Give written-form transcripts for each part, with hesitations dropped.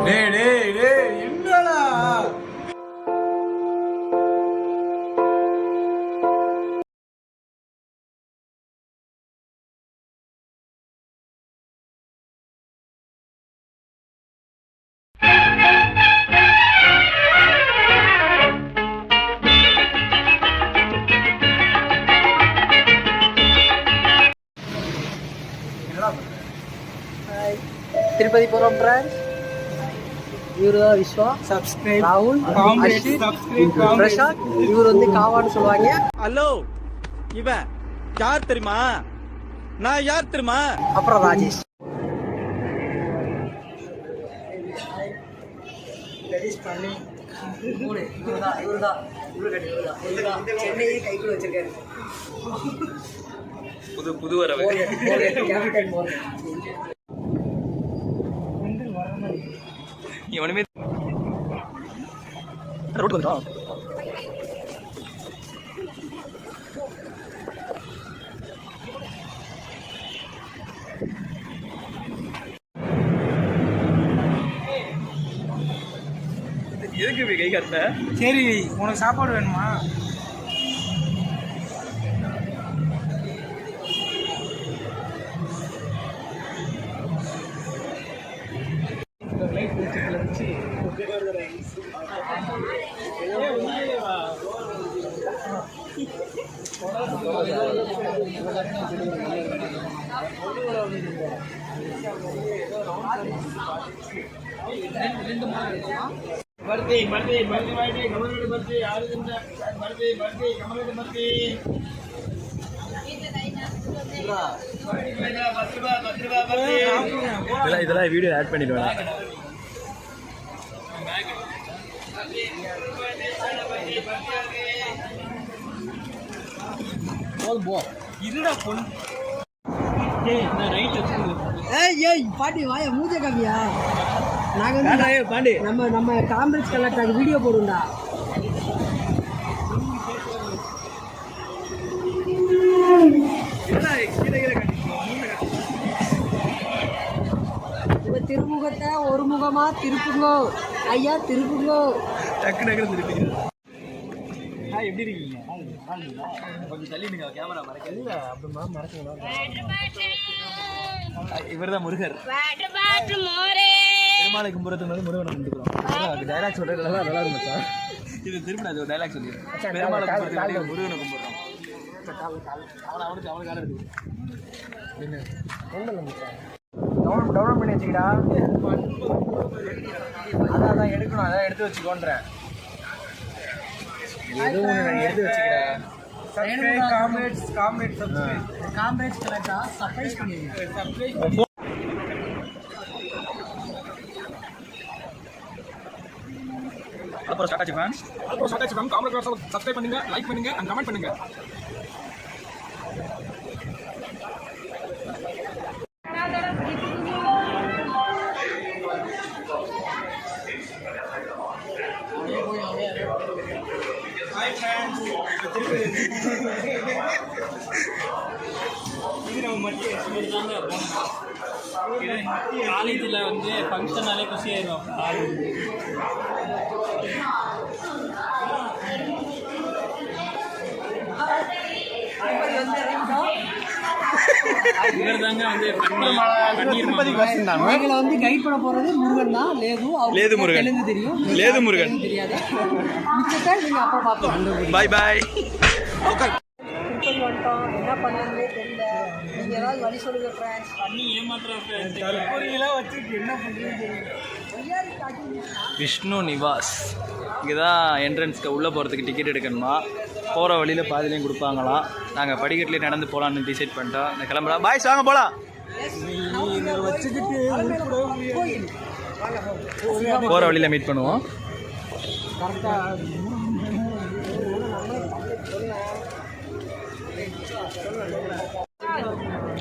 டேய் டேய் டேய் என்னடா திருப்பதி போறோம் ஃப்ரெண்ட்ஸ். இவரு தான் விஸ்வா, சப்ஸ்கிரைப் ராகுல், காமெடி சப்ஸ்கிரைப் பிரசாத். இவர் வந்து காவான்னு சொல்லுவாங்க. ஹலோ, இவன் யார் தெரியுமா? நான் யார் தெரியுமா? அப்புறம் ராஜேஷ். சென்னையே கைக்குள்ள வச்சிருக்காரு. புது வரவு. இவனுமே ரோட் வந்துட்டான். எதுக்கு கை காட்ட? சரி உனக்கு சாப்பாடு வேணுமா? ಬರ್ತಿ ಬರ್ತಿ ಬರ್ತಿ ಮಾಡಿ ಕಮಲಗಡೆ ಬರ್ತಿ ಯಾರಿಂದ ಬರ್ತಿ ಬರ್ತಿ ಕಮಲಗಡೆ ಬರ್ತಿ இதெல்லாம் வீடியோ ஆட் பண்ணிடுவேன். இருடா பொண்ணு. ஏய் பாட்டி வாயா மூஞ்ச காமியா. நாங்க வந்து நம்ம காம்பிரிட்ஜ் கலெக்டர் வீடியோ போடுவோம்டா. இப்ப திருமுகத்தை ஒரு முகமா திருப்புங்கோ ஐயா, திருப்புங்கோ. டக்கு டக்கு திருப்பி. எப்படி இருக்கீங்க? கொஞ்சம் தள்ளிடுங்க, கேமரா மறைக்கல. அப்படிமா மறைக்கலாம். இவர் தான் முருகர். பெருமாளை கும்புறதுக்கு வந்து முருகனை கும்பிட்டுக்கிறோம். டைலாக் சொல்றது நல்லா இருக்கும் மச்சான். இது திரும்ப அது ஒரு டைலாக் சொல்லி பெருமாளை கும்புறதுக்கு முருகனை கும்பிடுறோம். அவனுக்கு கால இருக்கு. டவுன்லோட் பண்ணி வச்சுக்கிடா. அதான் எடுக்கணும், அதான் எடுத்து வச்சுக்கோன்றேன். எதுவும் ஒன்று எடுத்து வச்சுக்கிடா. காம்பிரிட்ஜ் கலெக்டா சர்ப்ரைஸ் பண்ணிருக்கீங்க. அப்புறம் ஸ்டார்ட் ஆச்சு ஃபேன். காமெடி சப்ஸ்கிரைப் பண்ணுங்க, லைக் பண்ணுங்க அண்ட் கமெண்ட் பண்ணுங்க. காலேஜில் வந்து ஃபங்க்ஷனாலே குஷி ஆயிடும். இவர் தாங்க வந்து எங்களை வந்து கைட் பண்ண போறது முருகன் தான். லேது முருகன். தெலுங்கு தெரியும், லேது முருகன் தெரியாது. மிச்சத்தை நீங்க அப்புறம் பார்ப்போம். பாய் பாய். திருப்பதி வந்துட்டோம், என்ன பண்ணணும்னே தெரியல. நீங்க ஏதாவது வழி சொல்லுங்க ஃப்ரெண்ட்ஸ். பண்ணி ஏமாத்துறேன். என்ன பண்ணுறது? விஷ்ணு நிவாஸ் இங்கே தான் என்ட்ரன்ஸ்க்கு உள்ளே போகிறதுக்கு டிக்கெட் எடுக்கணுமா. போகிற வழியில் பாதிலையும் கொடுப்பாங்களாம். நாங்கள் படிக்கட்டிலே நடந்து போகலான்னு டிசைட் பண்ணிட்டோம். இந்த கிளம்புறோம். பாய்ஸ் வாங்க போகலாம். போகிற வழியில் மீட் பண்ணுவோம்.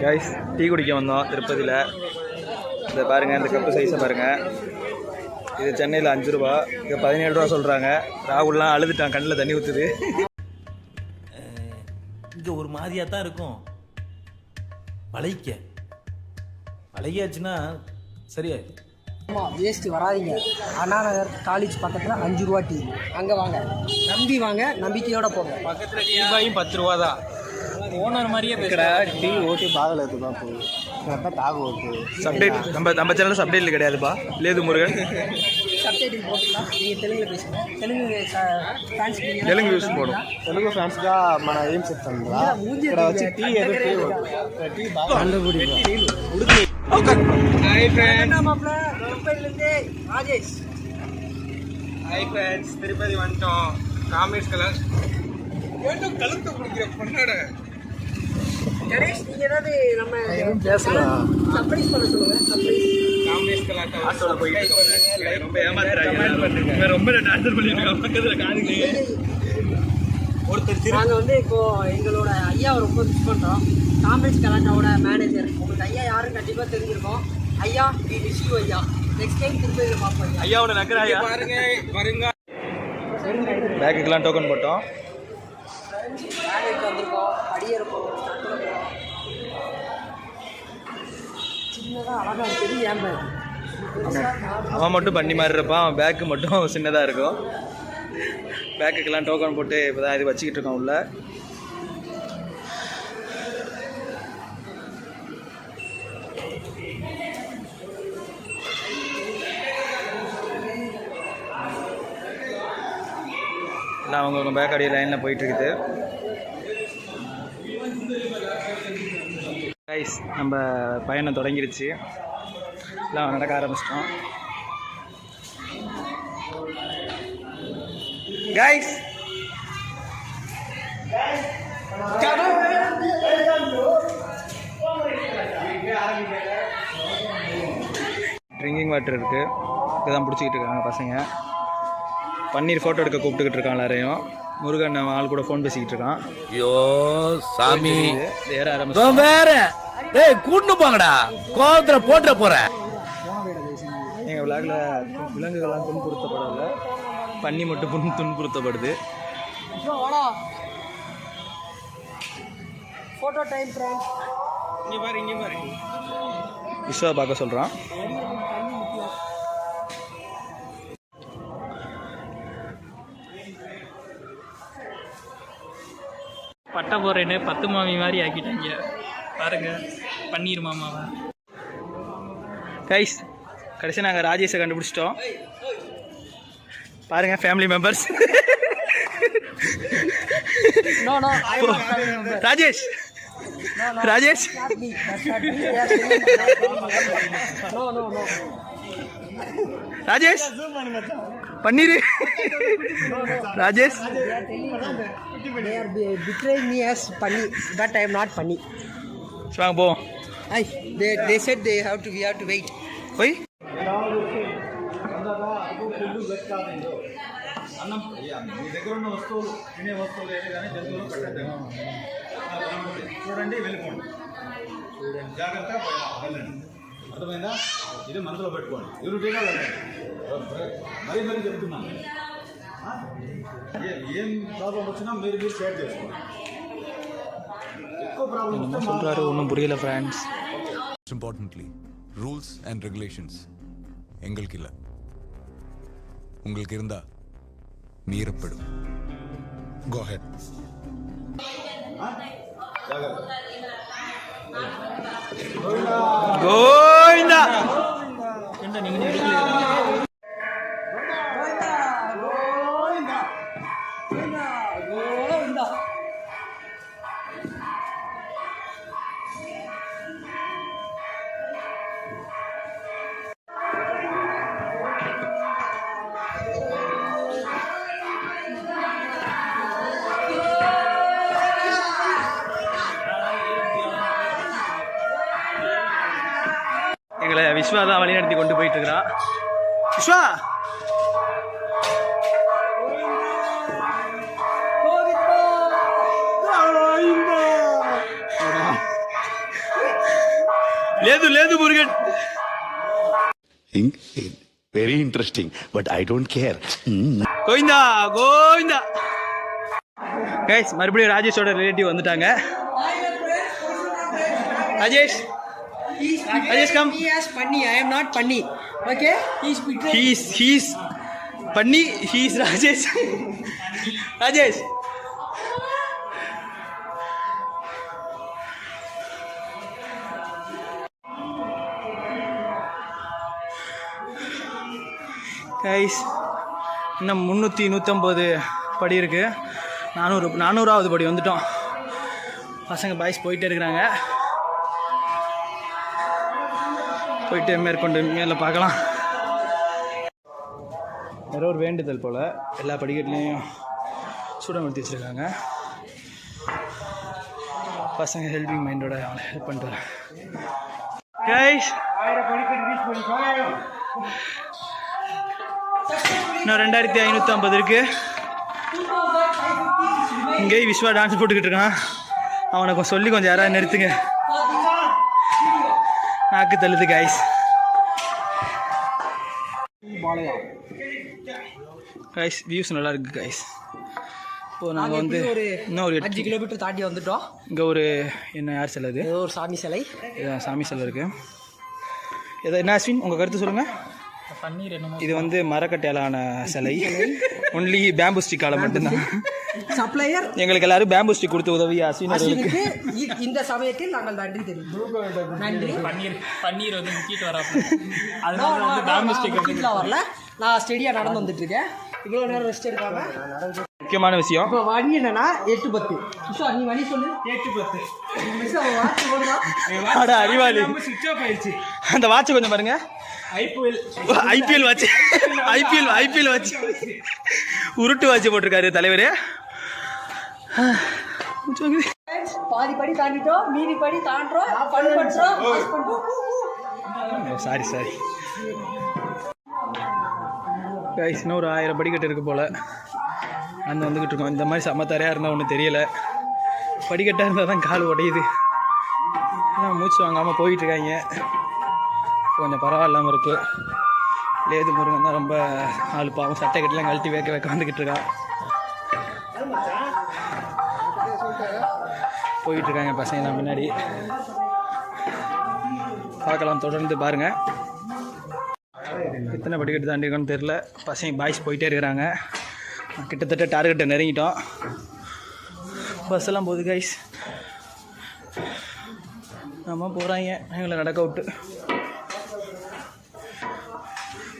கைஸ் டீ குடிக்க வந்தோம் திருப்பதியில். இதை பாருங்கள், இந்த கப்பு சைஸை பாருங்கள். இது சென்னையில் 5 ரூபா, இங்கே 17 ரூபா சொல்கிறாங்க. ராகுல்லாம் அழுதுட்டான், கண்ணில் தண்ணி ஊற்றுது. இங்கே ஒரு மாதிரியாக தான் இருக்கும். பழகியாச்சுன்னா சரியாயிடும். ஆமாம், வேஸ்ட்டு வராதிங்க. அண்ணா நகர் காலேஜ் பக்கத்தில் 5 ரூபா டீ, அங்கே வாங்க, நம்பி வாங்க, நம்பிக்கையோட போங்க. பக்கத்தில் டீ பாயும் 10 ரூபா தான். ஓனர் மாதிரியே ఇక్కడ టీ ఓటీ బాగలేదు బాపు, ఇక్కడంతా తాగవద్దు. சப்டைட் நம்ம சேனலில் சப்டைட்டில் கிடையாதுப்பா. லேது முருகன் சப்டைட்டில் போட்டுக்கலாம். நீங்கள் தெலுங்கில் பேசுங்க. ஃபேன்ஸ் தெலுங்கு யூஸ் போடும். తెలుగు ఫ్రెండ్స్ గా మన ఏం చెప్తాం ఇక్కడ వచ్చి టీ ఏదో టీ బాగా hi friends. Rajesh. Hi friends, Tirupati வந்துட்டோம். காமேஷ் கலர் கழுத்து பிடிக்கிற பொண்ணோட கணேஷ், நீங்கள் ஏதாவது நம்ம பேசலாம். சர்ப்ரைஸ் பண்ண சொல்லுங்கள். சர்ப்ரைஸ். காமேஷ் கலர் ஆட்டோல போயிட்டு ரொம்ப ஏமாத்துறாங்க. ரொம்ப டான்சர் பண்ணிட்டு இருக்காங்க பக்கத்தில் காதுங்க. ஒருத்தர் நாங்கள் வந்து இப்போது எங்களோட ஐயாவை ரொம்ப மிஸ் பண்ணுறோம். காமேஷ் கலாட்டாவோட மேனேஜர். உங்களுக்கு ஐயா யாரும் கண்டிப்பாக தெரிஞ்சிருக்கோம். ஐயா, வி விஷ் யூ ஐயா. நெக்ஸ்ட் டைம் திருப்பதியில் பார்ப்போம் ஐயா. ஐயாவோட நக்கராயா பாருங்க வருங்க. பேக்குக்கெல்லாம் டோக்கன் போட்டோம். வேலைக்கு வந்திருக்கோம். படியேற போகிறோம். சின்னதாக அழகாக இருக்குது. ஏன் பேக் அவன் மட்டும் பண்ணி மாதிரி இருப்பான், அவன் பேக்கு மட்டும் சின்னதாக இருக்கும். பேக்குக்கெல்லாம் டோக்கன் போட்டு இப்போ தான் இது வச்சுக்கிட்டு இருக்கோம் உள்ள. எல்லாம் அவங்க பேக் அடி லைனில் போயிட்டுருக்குது. கைஸ், நம்ம பயணம் தொடங்கிடுச்சு. எல்லாம் நடக்க ஆரம்பிச்சிட்டோம். கைஸ், ட்ரிங்கிங் வாட்டர் இருக்குது. இதுதான் பிடிச்சிக்கிட்டு இருக்காங்க பசங்க. பன்னீர் ஃபோட்டோ எடுக்க கூப்பிட்டுக்கிட்டு இருக்கான் எல்லாரையும். முருகன் ஆள் கூட ஃபோன் பேசிக்கிட்டு இருக்கான். ஐயோ சாமி, ஏற ஆரம்பிச்சு வேற கூட்டு போங்கடா, கோவத்துல போட்டுற போறேன். எங்கள் விழாவில் விலங்குகள்லாம் துன்புறுத்தப்படலை, பன்னி மட்டும் துன்புறுத்தப்படுது. Photo time friends. இங்கே பாரு விஸ்வா பார்க்க சொல்கிறான். பட்டை போடுறேன்னு 10 மாமி மாதிரி ஆக்கிட்டாங்க பாருங்க, பன்னீர் மாமாவை. கைஸ், கடைசி நாங்கள் ராஜேஷை கண்டுபிடிச்சிட்டோம். பாருங்க, family members. No, I am not family member. Rajesh, Rajesh, Not me. That's not me. They are saying not family member. No. Rajesh Panneer. Rajesh, They are betraying me as Panni, but I am not Panni. வாங்க போவோம். They said we have to wait. போய் అన్నం మీ దగ్గర ఉన్న వస్తువులు, తినే వస్తువులు ఏది కానీ జంతువులు పెట్టద్దు. చూడండి, వెళ్ళిపోండి. జాగ్రత్తగా వెళ్ళండి. అర్థమైందా? ఇది మనసులో పెట్టుకోండి. యూనిటీగా వెళ్ళండి. మరీ చెప్తున్నాను. ఏం ప్రాబ్లం వచ్చినా మీరు షేర్ చేసుకోండి. ఎక్కువ ప్రాబ్లం என்ன சொல்கிறாரு ஒன்றும் புரியல friends. Importantly rules and regulations எங்களுக்கு இல்லை, உங்களுக்கு இருந்தா மீறப்படும். கோ ஹெட். கோவிந்தா. என்ன நீங்கள் எடுக்கலையா? எங்களை விஸ்வா தான் வழிநடத்தி கொண்டு போயிட்டு இருக்கிறான். விஸ்வா, లేదు Murugan. Very interesting, but I don't care. Govinda Govinda. Guys, மறுபடியும் ராஜேஷோட ரிலேட்டிவ் வந்துட்டாங்க. Rajesh, Rajesh, come. He has Panni. I am not Panni. Okay? He's betrayed. He's Panni. He's Rajesh. Rajesh. Guys இன்னும் 350 படி இருக்குது. 400வது படி வந்துட்டோம். பசங்க பாய்ஸ் போயிட்டே இருக்கிறாங்க. போயிட்டு மேற்கொண்டு மேலே பார்க்கலாம். வேற ஒரு வேண்டுதல் போல் எல்லா படிக்கட்டுலேயும் சூடமூர்த்தி வச்சுருக்காங்க. பசங்க ஹெல்பிங் மைண்டோட அவனை ஹெல்ப் பண்ணிட்டு வரேன். கைஸ் இன்னும் 2550 இருக்கு. இங்கே விஸ்வா டான்ஸ் போட்டுக்கிட்டு இருக்கான். அவனை சொல்லி கொஞ்சம் யாராவது நிறுத்துங்க. நாக்கு தள்ளுது கைஸ். கைஸ் வியூஸ் நல்லா இருக்கு கைஸ். இப்போ நாங்கள் வந்து இன்னும் ஒரு 5 கிலோமீட்டர் தாண்டி வந்துட்டோம். இங்கே ஒரு என்ன யார் சிலை? ஏதோ ஒரு சாமி சிலை. சாமி சிலை இருக்குது. என்ன அஸ்வின் உங்கள் கருத்து சொல்லுங்கள். இது வந்து மரக்கட்டையாலான சிலை. ஒன்லி பேம்பு ஸ்டிக்கால மட்டும்தான். சப்ளையர் எங்களுக்கு எல்லாரும் பேம்பு ஸ்டிக் கொடுத்து உதவி அஸ்வினுக்கு இந்த சமயத்தில் நாங்கள் நன்றி தெரிவிக்கிறோம். நன்றி. பன்னீர் வந்து முக்கிட்டு வராப்ப அதனால வந்து பேம்பு ஸ்டிக் வரல. நான் ஸ்டெடியா நடந்து வந்துட்டு இருக்கேன். இவ்வளோ நேரம் ரெஸ்ட் எடுக்காம. முக்கியமான விஷயம் இப்போ மணி என்னன்னா 8:10. விஸ்வா நீ மணி சொல்லு. 8:10. அறிவாளி அந்த வாட்ச் கொஞ்சம் பாருங்க. ஐபிஎல் வாட்ச் உருட்டு வாட்ச் போட்டிருக்காரு தலைவர். பாதி படி தாண்டிட்டோம், மீதி படி தாண்டோம். Sorry guys. இன்னும் ஒரு 1000 படிக்கட்டு இருக்கு போல். அந்த வந்துக்கிட்டு இருக்கோம். இந்த மாதிரி சமத்தரையாக இருந்தால் ஒன்றும் தெரியலை. படிக்கட்டாக இருந்தால் தான் கால் உடையுது. ஆனால் மூச்சு வாங்காமல் போயிட்டுருக்காங்க. கொஞ்சம் பரவாயில்லாமல் இருக்குது. லேது முருகன் தான் ரொம்ப ஆள் பாவம். சட்டை கட்டெலாம் கழட்டி வைக்க வந்துக்கிட்டு இருக்கான். போயிட்டுருக்காங்க பசங்க நான் முன்னாடி. பார்க்கலாம், தொடர்ந்து பாருங்கள். எத்தனை படிக்கட்டு தாண்டிருக்கோன்னு தெரில. பசங்க பாய்ஸ் போயிட்டே இருக்கிறாங்க. கிட்டத்தட்ட டார்கெட்டை நெருங்கிட்டோம். பஸ் எல்லாம் போகுது கைஸ். நம்ம போகிறாங்க எங்களை நடக்க விட்டு.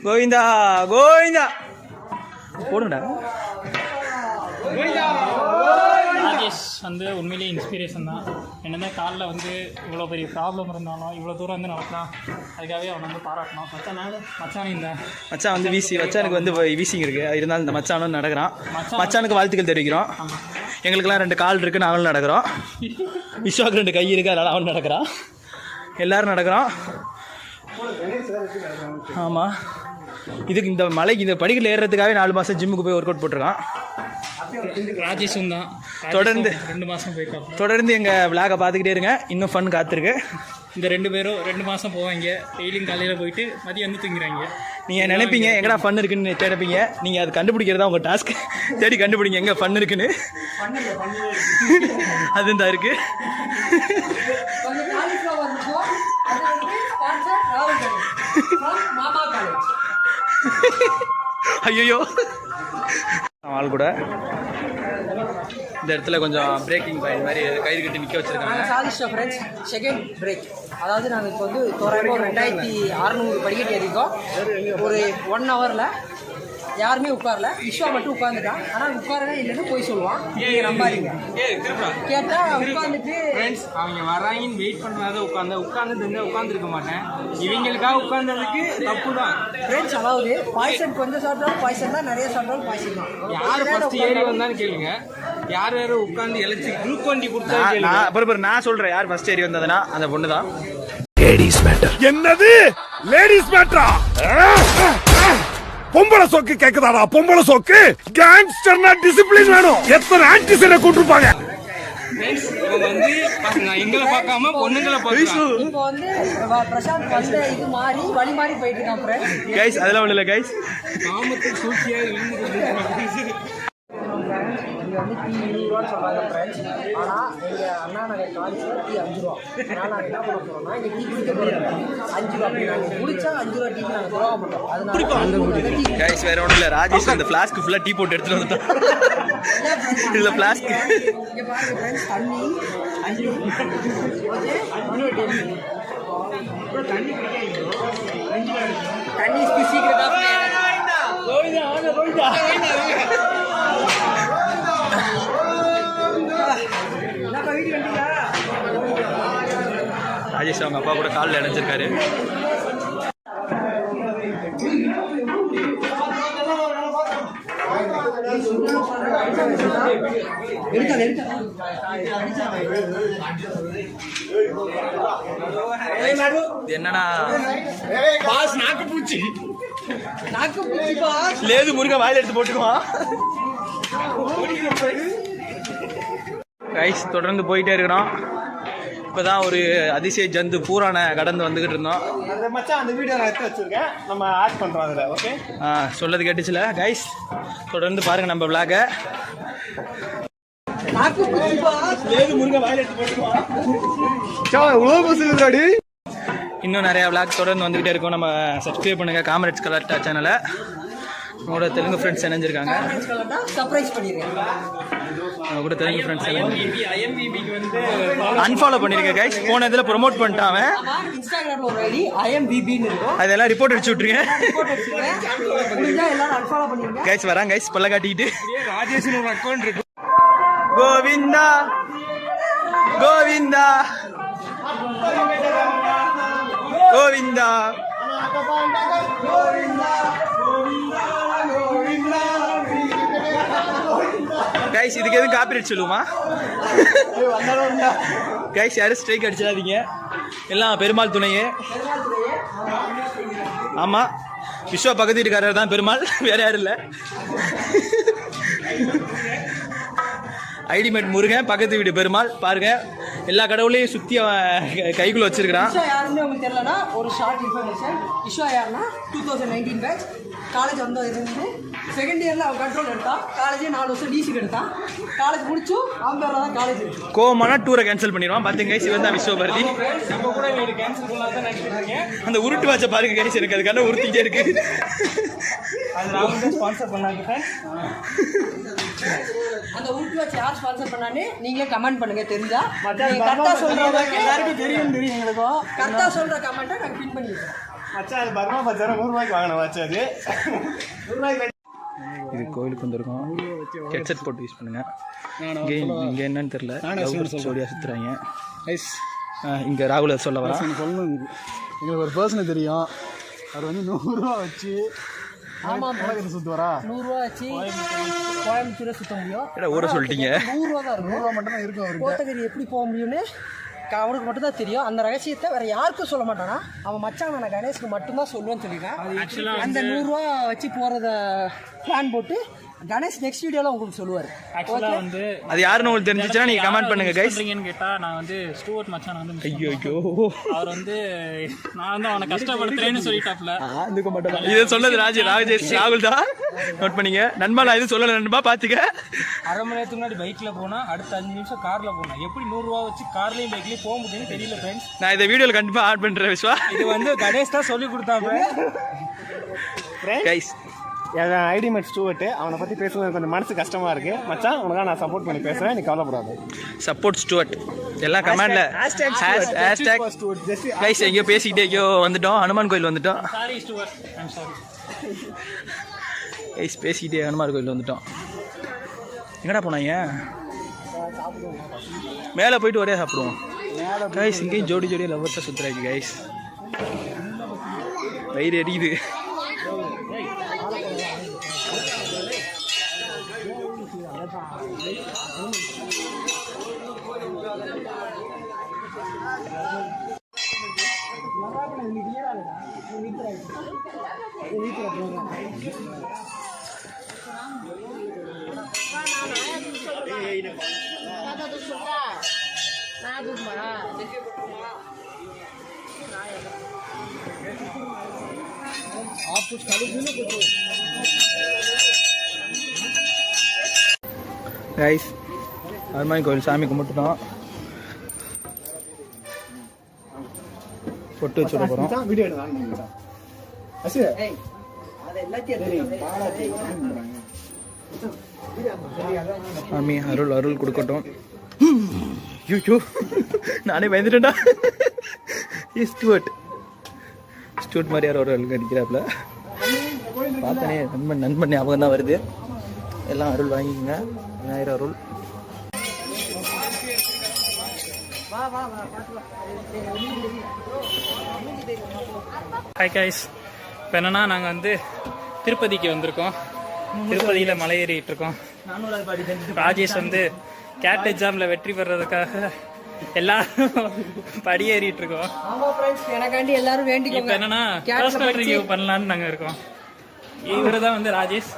கோவிந்தா போடுங்கடா. ராஜேஷ் வந்து உண்மையிலேயே இன்ஸ்பிரேஷன் தான். என்னதான் காலில் வந்து இவ்வளோ பெரிய ப்ராப்ளம் இருந்தாலும் இவ்வளோ தூரம் வந்து நடக்கலாம். அதுக்காகவே அவனை வந்து பாராட்டணும். மச்சானே இந்த மச்சான் வந்து மச்சானுக்கு வந்து வீசிங் இருக்குது. இருந்தாலும் இந்த மச்சானும் நடக்கிறான். மச்சானுக்கு வாழ்த்துக்கள் தெரிவிக்கிறோம். எங்களுக்கெல்லாம் 2 கால் இருக்குது, நாங்களும் நடக்கிறோம். விஸ்வாவுக்கு 2 கை இருக்குது, அதனால் அவன் நடக்கிறான். எல்லோரும் நடக்கிறோம். ஆமாம், இதுக்கு இந்த மலைக்கு இந்த படிக்கட்டில் ஏறுறதுக்காகவே 4 மாதம் ஜிம்முக்கு போய் ஒர்க் அவுட் போட்டிருக்கான். ராஜேஷும் தான் தொடர்ந்து 2 மாதம் போயிருக்கான். தொடர்ந்து எங்கள் விளாகை பார்த்துக்கிட்டே இருங்க. இன்னும் ஃபன் காத்திருக்கு. இந்த 2 பேரும் 2 மாதம் போவாங்க. டெய்லியும் காலையில் போயிட்டு மதியம் வந்து தூங்கிறாங்க. நீங்கள் நினைப்பீங்க எங்கடா ஃபன் இருக்குன்னு தேடிப்பீங்க. நீங்கள் அது கண்டுபிடிக்கிறதா உங்கள் டாஸ்க். தேடி கண்டுபிடிங்க எங்கே ஃபன் இருக்குன்னு. அதுவும் தான் இருக்குது. ஐயோ ஆள் கூட இந்த இடத்துல கொஞ்சம் பிரேக்கிங் பாயிண்ட் மாதிரி கயிறு கட்டி நிற்க வச்சுருக்காங்க. சாதிச்சிட்டோம் ஃப்ரெண்ட்ஸ். Second break. அதாவது நாங்கள் இப்போ வந்து தோராயமாக 2600 படிக்கட்டு ஏறிக்கோம். ஒரு 1 ஹவரில் யாருமே உட்காரல. விஸ்வா மட்டும் உட்காந்துட்டான். ஆனால் உட்காரவே இல்லைன்னு போய் சொல்லுவான். நீங்கள் நம்பாதீங்க. கேட்டால் உட்காந்துட்டு அவங்க வராங்கன்னு வெயிட் பண்ணுறத உட்காந்துருக்க மாட்டேன். இவங்களுக்காக உட்கார்ந்ததுக்கு தப்பு தான் ஃப்ரெண்ட்ஸ். அதாவது பாய்சன் கொஞ்சம் சாப்பிட்டாலும் பாய்சன் தான், நிறைய சாப்பிட்டாலும் பாய்சன் தான். யார் ஃபர்ஸ்ட் ஏறி வந்தான்னு கேளுங்க. யார் உட்காந்து எலக்ட்ரி குரூப் வண்டி கொடுத்தா நான் சொல்கிறேன். யார் ஃபர்ஸ்ட் ஏறி வந்ததுன்னா அந்த பொண்ணு தான். Ladies matter. என்னது லேடிஸ் மேட்டரா? பொம்பளை சோக்கு கேக்குதாடா? பொம்பளை சோக்கு கேங்ஸ்டர்னா டிசிப்ளின் வேணும். எத்தனை ஆன்டிசனை கூட்டிருப்பாங்க. எங்களை பார்க்காம பொண்ணுங்களை பார்க்கலாம். இப்போ வந்து பிரசாந்த் வந்து இது மாறி வழி மாறி போயிட்டு இருக்கான் ஃப்ரெண்ட்ஸ். கைஸ் அதெல்லாம் ஒன்றும் இல்லை கைஸ். காமத்துக்கு சூழ்ச்சியாக இங்கே வந்து டீ 20 சொல்கிறாங்க ஃப்ரெண்ட்ஸ். ஆனால் எங்கள் அண்ணா நகர் காலேஜில் டீ 5 ரூபா. ஆனால் நாங்கள் என்ன பண்ண போகிறோம்னா இங்கே டீ குடிக்க போகிறோம் 5 ரூபா. நாங்கள் குடிச்சா 5 ரூபா டீக்கு நாங்கள் துரோகம் பண்ணுறோம். அதனால கைஸ் வேற ஒன்றும் இல்லை, ராஜேஷ் அந்த ஃப்ளாஸ்க்கு ஃபுல்லாக டீ போட்டு எடுத்துகிட்டு வந்துட்டோம். இதில் ஃப்ளாஸ்க்கு இங்கே பாருங்க ஃப்ரெண்ட்ஸ், தண்ணி 5 தண்ணி சீக்கிரம் ராஜேஷ் அவங்க அப்பா கூட காலில் இணைஞ்சிருக்காரு. என்னன்னா லேது முருகன் வாயில எடுத்து போட்டுக்குவான். கைஸ் தொடர்ந்து போயிட்டே இருக்கிறோம். இப்போதான் ஒரு அதிசய ஜந்து பூரான கடந்து வந்துகிட்டு இருந்தோம். அந்த மச்சான் அந்த வீடியோ நான் எடுத்து வச்சிருக்கேன், நம்ம ஆட் பண்றோம் அதுல. ஓகே, சொல்லது கேட்டுச்சுல கைஸ், தொடர்ந்து பாருங்க நம்ம விளாக. இன்னும் நிறைய விளாக் தொடர்ந்து வந்துகிட்டே இருக்கும். நம்ம சப்ஸ்கிரைப் பண்ணுங்க காமரேட்ஸ் கலர்டா சேனலை. உங்களோட தெலுங்கு ஃப்ரெண்ட்ஸ் இணைஞ்சிருக்காங்க. சர்ப்ரைஸ் பண்ணிருக்கேன். கூட தெலுங்கு ஃப்ரெண்ட்ஸ் ஐஎம்விபிக்கு வந்து அன்ஃபாலோ பண்ணிருக்கேன் கைஸ். போன இதில் ப்ரொமோட் பண்ணிட்டான் அவன். இன்ஸ்டாகிராம்ல ஒரு ஐடி IMVB-ன்னு இருக்கும். அதெல்லாம் ரிப்போர்ட் அடிச்சு விட்டுருங்க. ரிப்போர்ட் அடிச்சிருக்கேன். முடிஞ்சா எல்லாரும் அன்ஃபாலோ பண்ணிருங்க. கைஸ் வராங்க கைஸ், பல்ல காட்டிக்கிட்டு. ராஜேஷ்னு ஒரு அக்கௌண்ட் இருக்கு. கோவிந்தா கோவிந்தா கோவிந்தா கைஸ், இதுக்கு எதுவும் காப்பிரைட் சொல்லுமா கைஸ்? யாரும் ஸ்ட்ரைக் அடிச்சிடாதீங்க, எல்லாம் பெருமாள் துணையே. ஆமா, விஸ்வா பக்கத்து வீட்டுக்காரர் தான் பெருமாள், வேற யாரும் இல்லை. ஐடிமேட் முருகன், பக்கத்து வீடு பெருமாள். பாருங்க, எல்லா கடவுளையும் சுத்தி கைக்குள்ள வச்சிருக்கிறான். இஷ்வா யாருன்னு உங்களுக்கு தெரியலனா ஒரு ஷார்ட் இன்ஃபர்மேஷன். இஷ்வா யாருன்னா 2019 பேட்ச். காலேஜ் இருந்து செகண்ட் இயரில் அவன் கண்ட்ரோல் எடுத்தான். காலேஜே 4 வருஷம் டிசிக்கு எடுத்தான். காலேஜ் முடிச்சு அவன் பேரில் தான் காலேஜ் இருக்கு. கோவமான டூரை கேன்சல் பண்ணிடுவான். பார்த்துங்க கைஸ், இவன் தான் விஸ்வபாரதி. நம்ம கூட கேன்சல் பண்ணலாம் தான் நினைச்சிட்டு இருக்கேன். அந்த உருட்டு வாட்சை பாருங்க கைஸ், எனக்கு அதுக்கான உருட்டிக்கிட்டே இருக்கு. அது நான் வந்து ஸ்பான்சர் பண்ணாங்க. அந்த உருட்டு வச்சு யார் ஸ்பான்சர் பண்ணான்னு நீங்களே கமெண்ட் பண்ணுங்க. தெரிஞ்சா கரெக்டாக சொல்கிறவங்க எல்லாருக்கும் தெரியும் எங்களுக்கும். கரெக்டாக சொல்கிற கமெண்ட்டை நாங்கள் பின் பண்ணிடுறோம். மச்சான் அது பர்மா பஜார் 100 ரூபாய்க்கு வாங்கின வாட்ச் அது. 100 ரூபாய்க்கு இது கோயிலுக்கு வந்திருக்கோம். ஹெட்செட் போட்டு யூஸ் பண்ணுங்க. இங்கே என்னன்னு தெரியல, ஜோடியாக சுற்றுறாங்க. இங்கே ராகுல சொல்ல வரா சொல்லணும். எங்களுக்கு ஒரு பர்சன் தெரியும், அவர் வந்து 100 ரூபா வச்சு சுற்றுவாரா. 100 ரூபா வச்சு கோயம்புத்தூரை சுற்ற முடியும். ஊரை சொல்லிட்டீங்க. 100 ரூபா தான் இருக்கும். 100 ரூபா மட்டும் தான் இருக்கும். கோத்தகிரி எப்படி போக முடியும்னு அவனுக்கு மட்டும் தான் தெரியும். அந்த ரகசியத்தை வேற யாருக்கும் சொல்ல மாட்டானா. அவன் மச்சான் நான் கணேஷ்க்கு மட்டும்தான் சொல்லுவேன்னு சொல்லியிருக்கான். அந்த 100 ரூபா வச்சு போகிறத பிளான் போட்டு கணேஷ் நெக்ஸ்ட் வீடியோவில் உங்களுக்கு சொல்லுவார். ஆக்சுவலாக வந்து அது யாருன்னு உங்களுக்கு தெரிஞ்சிச்சுன்னா நீங்கள் கமெண்ட் பண்ணுங்க கைஸ். கேட்டால் நான் வந்து ஸ்டூவர்ட் மச்சான் வந்து ஐயோ அவர் வந்து நான் வந்து அவனை கஷ்டப்படுத்துறேன்னு சொல்லிட்டாப்ல. இதை சொன்னது ராகுல் தான். நோட் பண்ணிங்க நண்பா, நான் எதுவும் சொல்லலை நண்பா, பார்த்துக்க. அரை மணி நேரத்துக்கு முன்னாடி பைக்கில் போனால் அடுத்த 5 நிமிஷம் காரில் போனேன். எப்படி 100 ரூபா வச்சு கார்லேயும் பைக்லேயும் போக முடியும்னு தெரியல ஃப்ரெண்ட்ஸ். நான் இந்த வீடியோவில் கண்டிப்பாக ஆட் பண்ணுறேன் விஸ்வா. இது வந்து கணேஷ் தான் சொல்லி கொடுத்தாங்க கைஸ். ஐடிமேட் ஸ்டூவர்ட், அவனை பற்றி பேசுவது கொஞ்சம் மனசு கஷ்டமாக இருக்குது. மச்சான் உனக்காக நான் சப்போர்ட் பண்ணி பேசுகிறேன், நீ கவலைப்படாது. சப்போர்ட் ஸ்டூவர்ட் எல்லாம் கமெண்ட்ல ஹேஷ்டேக் கைஸ். எங்கேயோ பேசிக்கிட்டே எங்கேயோ வந்துட்டோம், ஹனுமான் கோயில் வந்துட்டோம். Sorry Stuart, I'm sorry guys. பேசிக்கிட்டே ஹனுமான் கோயில் வந்துட்டோம். எங்கடா போனாங்க? மேலே போயிட்டு ஒரே சாப்பிடுவோம் கைஸ். இங்கேயும் ஜோடி ஜோடியாக லவ்வர்ஸாக சுற்றுறாங்க கைஸ். வயிறு எரியுது. கைஸ் அருமாரி கோயில் சாமி கும்பிட்டுட்டோம். பொட்டு வச்சுட போகிறோம். சாமி அருள் அருள் கொடுக்கட்டும். ஐயோ நானே பயந்துட்டேன்டா. ஸ்டூட் மாதிரி யாரோ ஒரு அழுக்கு அடிக்கிறாப்புல பார்த்தனே. நண்பன் ஞாபகம் தான் வருது. எல்லாம் அருள் வாங்கிக்கோங்க. விநாயகர் அருள். ஹாய் கைஸ், இப்போ என்னன்னா நாங்கள் வந்து திருப்பதிக்கு வந்திருக்கோம். திருப்பதியில் மலை ஏறிட்டு இருக்கோம். ராஜேஷ் வந்து கேட் எக்ஸாமில் வெற்றி பெறதுக்காக எல்லாரும் படி ஏறிட்டு இருக்கோம். எனக்காண்டி எல்லாரும் வேண்டிக்கோங்க. இப்போ என்னன்னா பர்சனல் ரிவ்யூ பண்ணலான்னு நாங்கள் இருக்கோம். இவரு தான் வந்து ராஜேஷ்.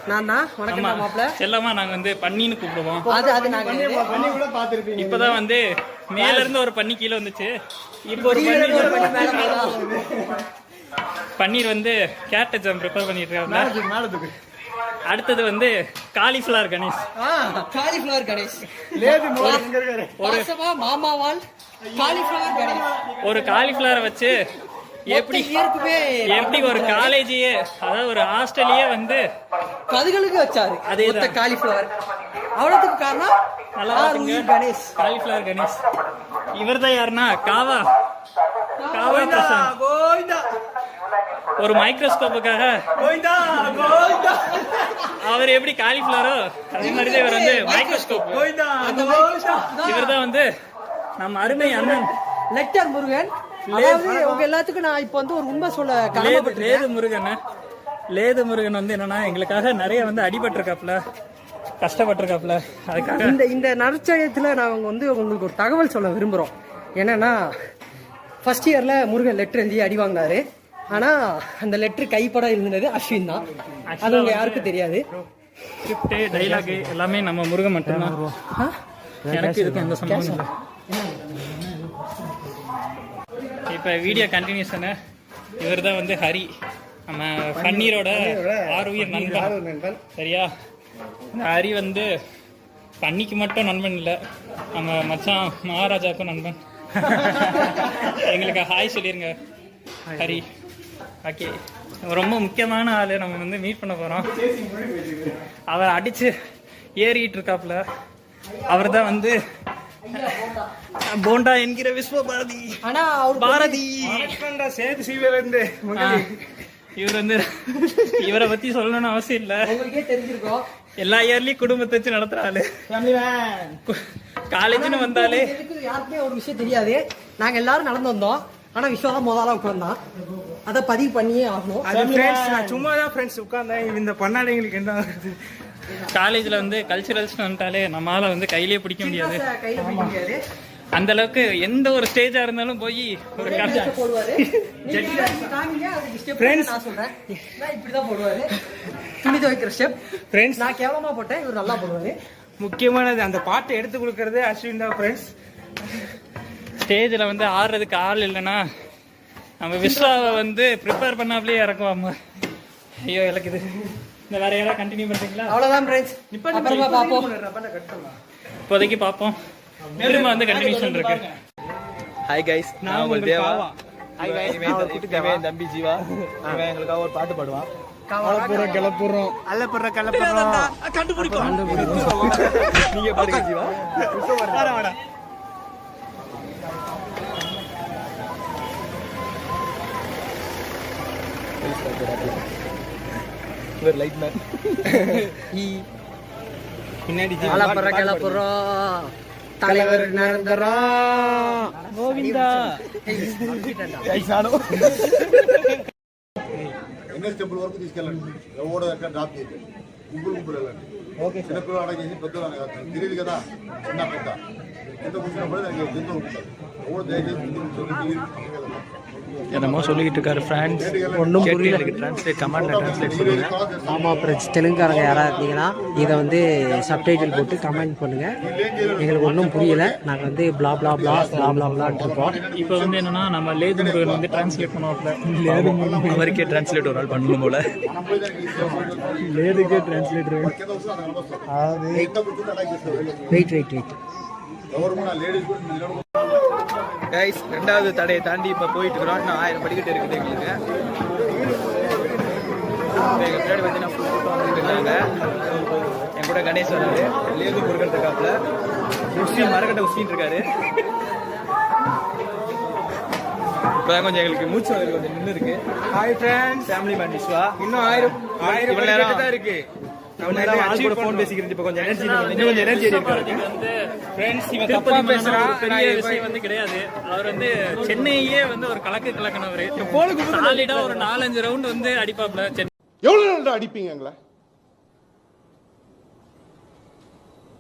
செல்லமா நாங்க வந்து பன்னின்னு கூப்பிடுவோம். இப்பதான் வந்து மேல இருந்து ஒரு பன்னி கீழே வந்துச்சு. இப்போ ஒரு பன்னீர் வந்து கேட் எக்ஸாம் ப்ரிப்பேர் பண்ணிட்டு இருக்காங்க. அடுத்தது வந்து காலிஃபிளவர் கணேஷ். ஒரு காலிஃபிளவரை வச்சு எப்படி ஒரு காலேஜையே, அதாவது ஒரு ஹாஸ்டலையே வந்து கதுகளுக்கு வச்சாரு. அதே காலிஃபிளவர் அவ்வளவுக்கு காரணம் நல்லா கணேஷ். காலிஃபிளவர் கணேஷ். இவர் தான் யாருன்னா காவா பிரசாந்த். ஒரு மைக்ரோஸ்கோப்புக்காக அவர் எப்படி காலிஃபிளவரோ அதே மாதிரி இவர் வந்து மைக்ரோஸ்கோப். இவர் தான் வந்து நம்ம அருமை அண்ணன் லெக்டர் முருகன். உங்க எல்லாத்துக்கும் நான் இப்ப வந்து ஒரு உண்மை சொல்ல லேது முருகன் வந்து என்னன்னா எங்களுக்காக நிறைய வந்து அடிபட்டிருக்காப்ல, கஷ்டப்பட்டிருக்காப்ல. அதுக்காக இந்த நற்சயத்துல நாங்க வந்து உங்களுக்கு ஒரு தகவல் சொல்ல விரும்புறோம். என்னன்னா ஃபர்ஸ்ட் இயர்ல முருகன் லெட்டர் எழுதி அடி வாங்கினாரு. ஆனா அந்த லெட்டர் கைப்பட இருந்தது அஸ்வின் தான். அது உங்க யாருக்கும் தெரியாது. ஸ்கிரிப்ட் டைலாக் எல்லாமே நம்ம முருகன் மட்டும்தான். எனக்கு இதுக்கு எந்த சம்பந்தம் இல்லை. இப்போ வீடியோ கண்டினியூஷனு. இவர் தான் வந்து ஹரி, நம்ம பன்னீரோட ஆறுயிர் நண்பன். சரியா? இந்த ஹரி வந்து பன்னிக்கு மட்டும் நண்பன் இல்லை, நம்ம மச்சான் மகாராஜாவுக்கும் நண்பன். எங்களுக்கு ஹாய் சொல்லிருங்க ஹரி. ஓகே, ரொம்ப முக்கியமான ஆள் நம்ம வந்து மீட் பண்ண போகிறோம். அவர் அடித்து ஏறிட்டு இருக்காப்புல. அவர் தான் வந்து போண்டா என்கிற விஸ்வ பாரதி. ஆனா பாரதி சேர்த்து சீவிலிருந்து இவர் வந்து இவரை பத்தி சொல்லணும்னு அவசியம் இல்ல, உங்களுக்கே தெரிஞ்சிருக்கோம். எல்லா இயர்லயும் குடும்பத்தை வச்சு நடத்துற ஆளு. காலேஜ்னு வந்தாலே யாருக்குமே ஒரு விஷயம் தெரியாது. நாங்க எல்லாரும் நடந்து வந்தோம். ஆனா விஸ்வா முதல்ல உட்கார்ந்தான். அதை பதிவு பண்ணியே ஆகணும். சும்மா தான் ஃப்ரெண்ட்ஸ் உட்கார்ந்தேன். இந்த பண்ணாடைங்களுக்கு என்ன ஆகுது? காலேஜ்ல வந்து கல்ச்சுரல்ஸ் வந்துட்டாலே நம்மளால வந்து கையிலேயே பிடிக்க முடியாது. அந்த அளவுக்கு எந்த ஒரு ஸ்டேஜா இருந்தாலும் போய் ஒரு துணி துவைக்கிற ஸ்டெப் ஃப்ரெண்ட்ஸ் நான் கேவலமா போட்டேன், இவர் நல்லா போடுவாரு. முக்கியமானது அந்த பாட்டை எடுத்து கொடுக்கறது அஸ்வின் தான் ஃப்ரெண்ட்ஸ். ஸ்டேஜில் வந்து ஆடுறதுக்கு ஆள் இல்லைன்னா நம்ம விஸ்வாவை வந்து ப்ரிப்பேர் பண்ணாப்லேயே இறக்குவாங்க. ஐயோ இலக்குது. இந்த வேற யாராவது கண்டினியூ பண்ணுறீங்களா? அவ்வளோதான் ஃப்ரெண்ட்ஸ். அப்புறமா பார்ப்போம். இப்போதைக்கு பார்ப்போம். திரும்ப வந்து கண்டினியூஷன் இருக்கு. ஹாய் கைஸ், நான் உங்கள் தேவா. ஹாய் கைஸ், இவன் தம்பி ஜீவா. இவன் எங்களுக்காக ஒரு பாட்டு பாடுவான். கிளப்புறோம் கண்டுபிடிக்கும். நீங்க பாடுங்க ஜீவா. வாடா இவர் லைட் மேன். பின்னாடி கிளப்புறோம் தலைவர் நடந்துறோம். கோவிந்தா ఎన్ఎస్ టెంపుల్ వరకు తీసుకెళ్ళండి. ఎవడో ఎక్కడ డ్రాప్ చేయండి. గుంపులు వెళ్ళండి. చిన్నపిల్లలు అడగేసి పెద్దలు తెలియదు కదా, చిన్న పెద్ద ఎంత కూర్చున్నా కూడా దానికి జంతువు ఉంటుంది ఎవరు దయచేసి என்னமோ சொல்லிக்கிட்டு இருக்காரு ஃப்ரான்ஸ் ஒன்றும் புரியல. ட்ரான்ஸ்லேட் கமாண்டில் ட்ரான்ஸ்லேட் பண்ணுங்க. ஆமாம், அப்புறம் தெலுங்குக்காரங்க யாராவது இருந்தீங்கன்னா இதை வந்து சப்டைட்டில் போட்டு கமெண்ட் பண்ணுங்கள். எங்களுக்கு ஒன்றும் புரியல, நாங்கள் வந்து பிளா பிளா பிளா பிளா பிளா பிளான் இருக்கோம். இப்போ வந்து என்னன்னா நம்ம லேது முருகன் வந்து டிரான்ஸ்லேட் பண்ணுவாப்ல. அவருக்கே டிரான்ஸ்லேட் ஒரு ஆள் பண்ணணும் போல. லேதுக்கே டிரான்ஸ்லேட்டர். Right right right. ఎవరు కూడా లేడీస్ కూడా கைஸ், 2வது தடையை தாண்டி இப்போ போயிட்டு இருக்கிறோம். இன்னும் 1000 படிக்கட்டு இருக்குது எங்களுக்கு. எங்கள் பின்னாடி பார்த்தீங்கன்னா ஃபுல் கூட்டம் வந்துட்டு இருக்காங்க. என் கூட கணேஷ் வராரு, லேது முருகன் இருக்காப்புல, உஸ்வீன் மரக்கட்டை உஸ்வீன் இருக்காரு. இப்போதான் கொஞ்சம் எங்களுக்கு மூச்சு வந்து கொஞ்சம் நின்று இருக்கு. Hi friends, family man Vishwa. இன்னும் 1000 இவ்வளவு நேரம் தான் இருக்கு. ஆள் கூட ஃபோன் பேசிக்கிறது. இப்போ கொஞ்சம் எனர்ஜி, இன்னும் கொஞ்சம் எனர்ஜி இருக்கு. ஃப்ரெண்ட்ஸ், இவன் தப்பா பேசுறான். பெரிய விஷயம் வந்து கிடையாது. அவர் வந்து சென்னையே வந்து ஒரு கலக்கினவர். சாலிடா ஒரு 4-5 ரவுண்ட் வந்து அடிப்பாப்ல. எவ்வளவு நாள் அடிப்பீங்க எங்களை?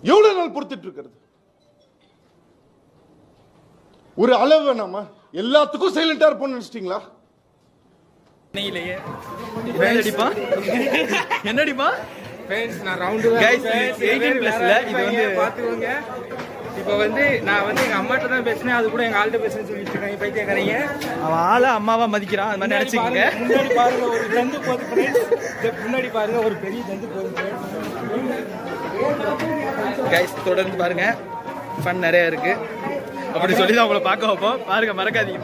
எவ்வளவு நாள் பொறுத்துட்டு இருக்கிறது? ஒரு அளவு வேணாமா? எல்லாத்துக்கும் சைலண்டா இருப்போம்னு நினைச்சிட்டீங்களா? சென்னையிலேயே அடிப்பான். என்ன அடிப்பான்? ஃப்ரெண்ட்ஸ், நான் ரவுண்டு Guys, 18+ இல்ல, இது வந்து பார்த்துக்கோங்க. இப்போ வந்து நான் வந்து எங்கள் அம்மாட்ட தான் பேசினேன், அது கூட எங்கள் ஆள்கிட்ட பேசுன்னு சொல்லிட்டு இருக்கேன். பைத்தியக்காரங்க, அவன் ஆளை அம்மாவா மதிக்கிறான். அது மாதிரி நினைச்சுக்கோங்க. முன்னாடி பாருங்க ஒரு ஜந்து போகுது ஃப்ரெண்ட்ஸ். முன்னாடி பாருங்க ஒரு பெரிய ஜந்து போகுது. கைஸ், தொடர்ந்து பாருங்க, ஃபன் நிறைய இருக்கு. அப்படி சொல்லி தான் உங்களை பார்க்க வைப்போம். பாருங்க, மறக்காதீங்க.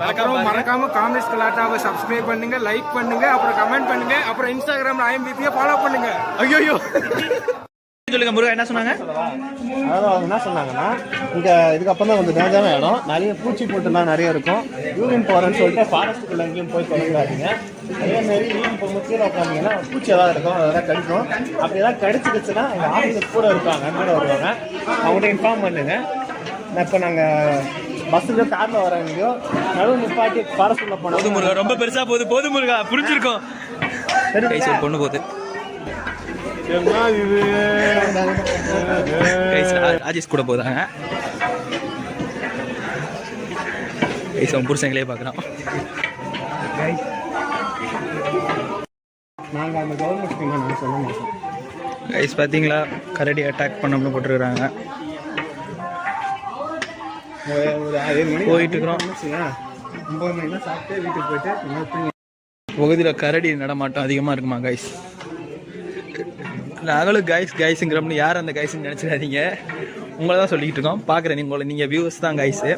மறக்காம காமெடிஸ் கலாட்டாவை சப்ஸ்கிரைப் பண்ணுங்க, லைக் பண்ணுங்க, அப்புறம் கமெண்ட் பண்ணுங்க, அப்புறம் இன்ஸ்டாகிராம்ல IMBP ஃபாலோ பண்ணுங்க. ஐயோ சொல்லுங்க முருகா, என்ன சொன்னாங்க? அதாவது அவங்க என்ன சொன்னாங்கன்னா, இங்கே இதுக்கப்புறம் தான் வந்து டேஞ்சான இடம், நிறைய பூச்சி போட்டுலாம் நிறைய இருக்கும். யூரின் போகிறேன்னு சொல்லிட்டு ஃபாரஸ்ட்டுக்குள்ள எங்கேயும் போய் தொடங்காதீங்க. அதேமாரி யூரின் போகும்போது கீழே உட்காந்தீங்கன்னா பூச்சி ஏதாவது இருக்கும், அதெல்லாம் கடிக்கும். அப்படி ஏதாவது கடிச்சிக்கிச்சுன்னா எங்கள் ஆஃபீஸர் கூட இருப்பாங்க, கூட வருவாங்க, அவங்கள்ட்ட இன்ஃபார்ம் பண்ணுங்க. இப்போ நாங்கள் பஸ்ஸுக்கு காரில் வரவங்கயோ நடுவு நிப்பாட்டி ஃபாரஸ்ட்டுக்குள்ள போனோம். போது முருகா, ரொம்ப பெருசா போகுது. போது முருகா, புரிஞ்சிருக்கோம். கைஸ், ஒரு பொண்ணு போகுது. ராஜேஷ் கூட போதாங்க. கைஸ், அவன் புருஷங்களே பார்க்குறான். நாங்கள் அந்த கவர்மெண்ட் நாங்கள் சொல்ல மாட்டோம். கைஸ், பார்த்தீங்களா, கரடி அட்டாக் பண்ணணும்னு போட்டுருக்குறாங்க. ஒரு 7 மணி போயிட்டு இருக்கிறோம். 9 மணிக்கு சாப்பிட்டு வீட்டுக்கு போயிட்டு பகுதியில் கரடி நடமாட்டம் அதிகமாக இருக்குமா கைஸ்? நாங்களும் கைஸுங்கிறோம்னு யார் அந்த கைஸுன்னு நினச்சிடாதீங்க. உங்களை தான் சொல்லிக்கிட்டு இருக்கோம். பார்க்குறேன், நீங்கள் வியூவர்ஸ் தான் கைஸு.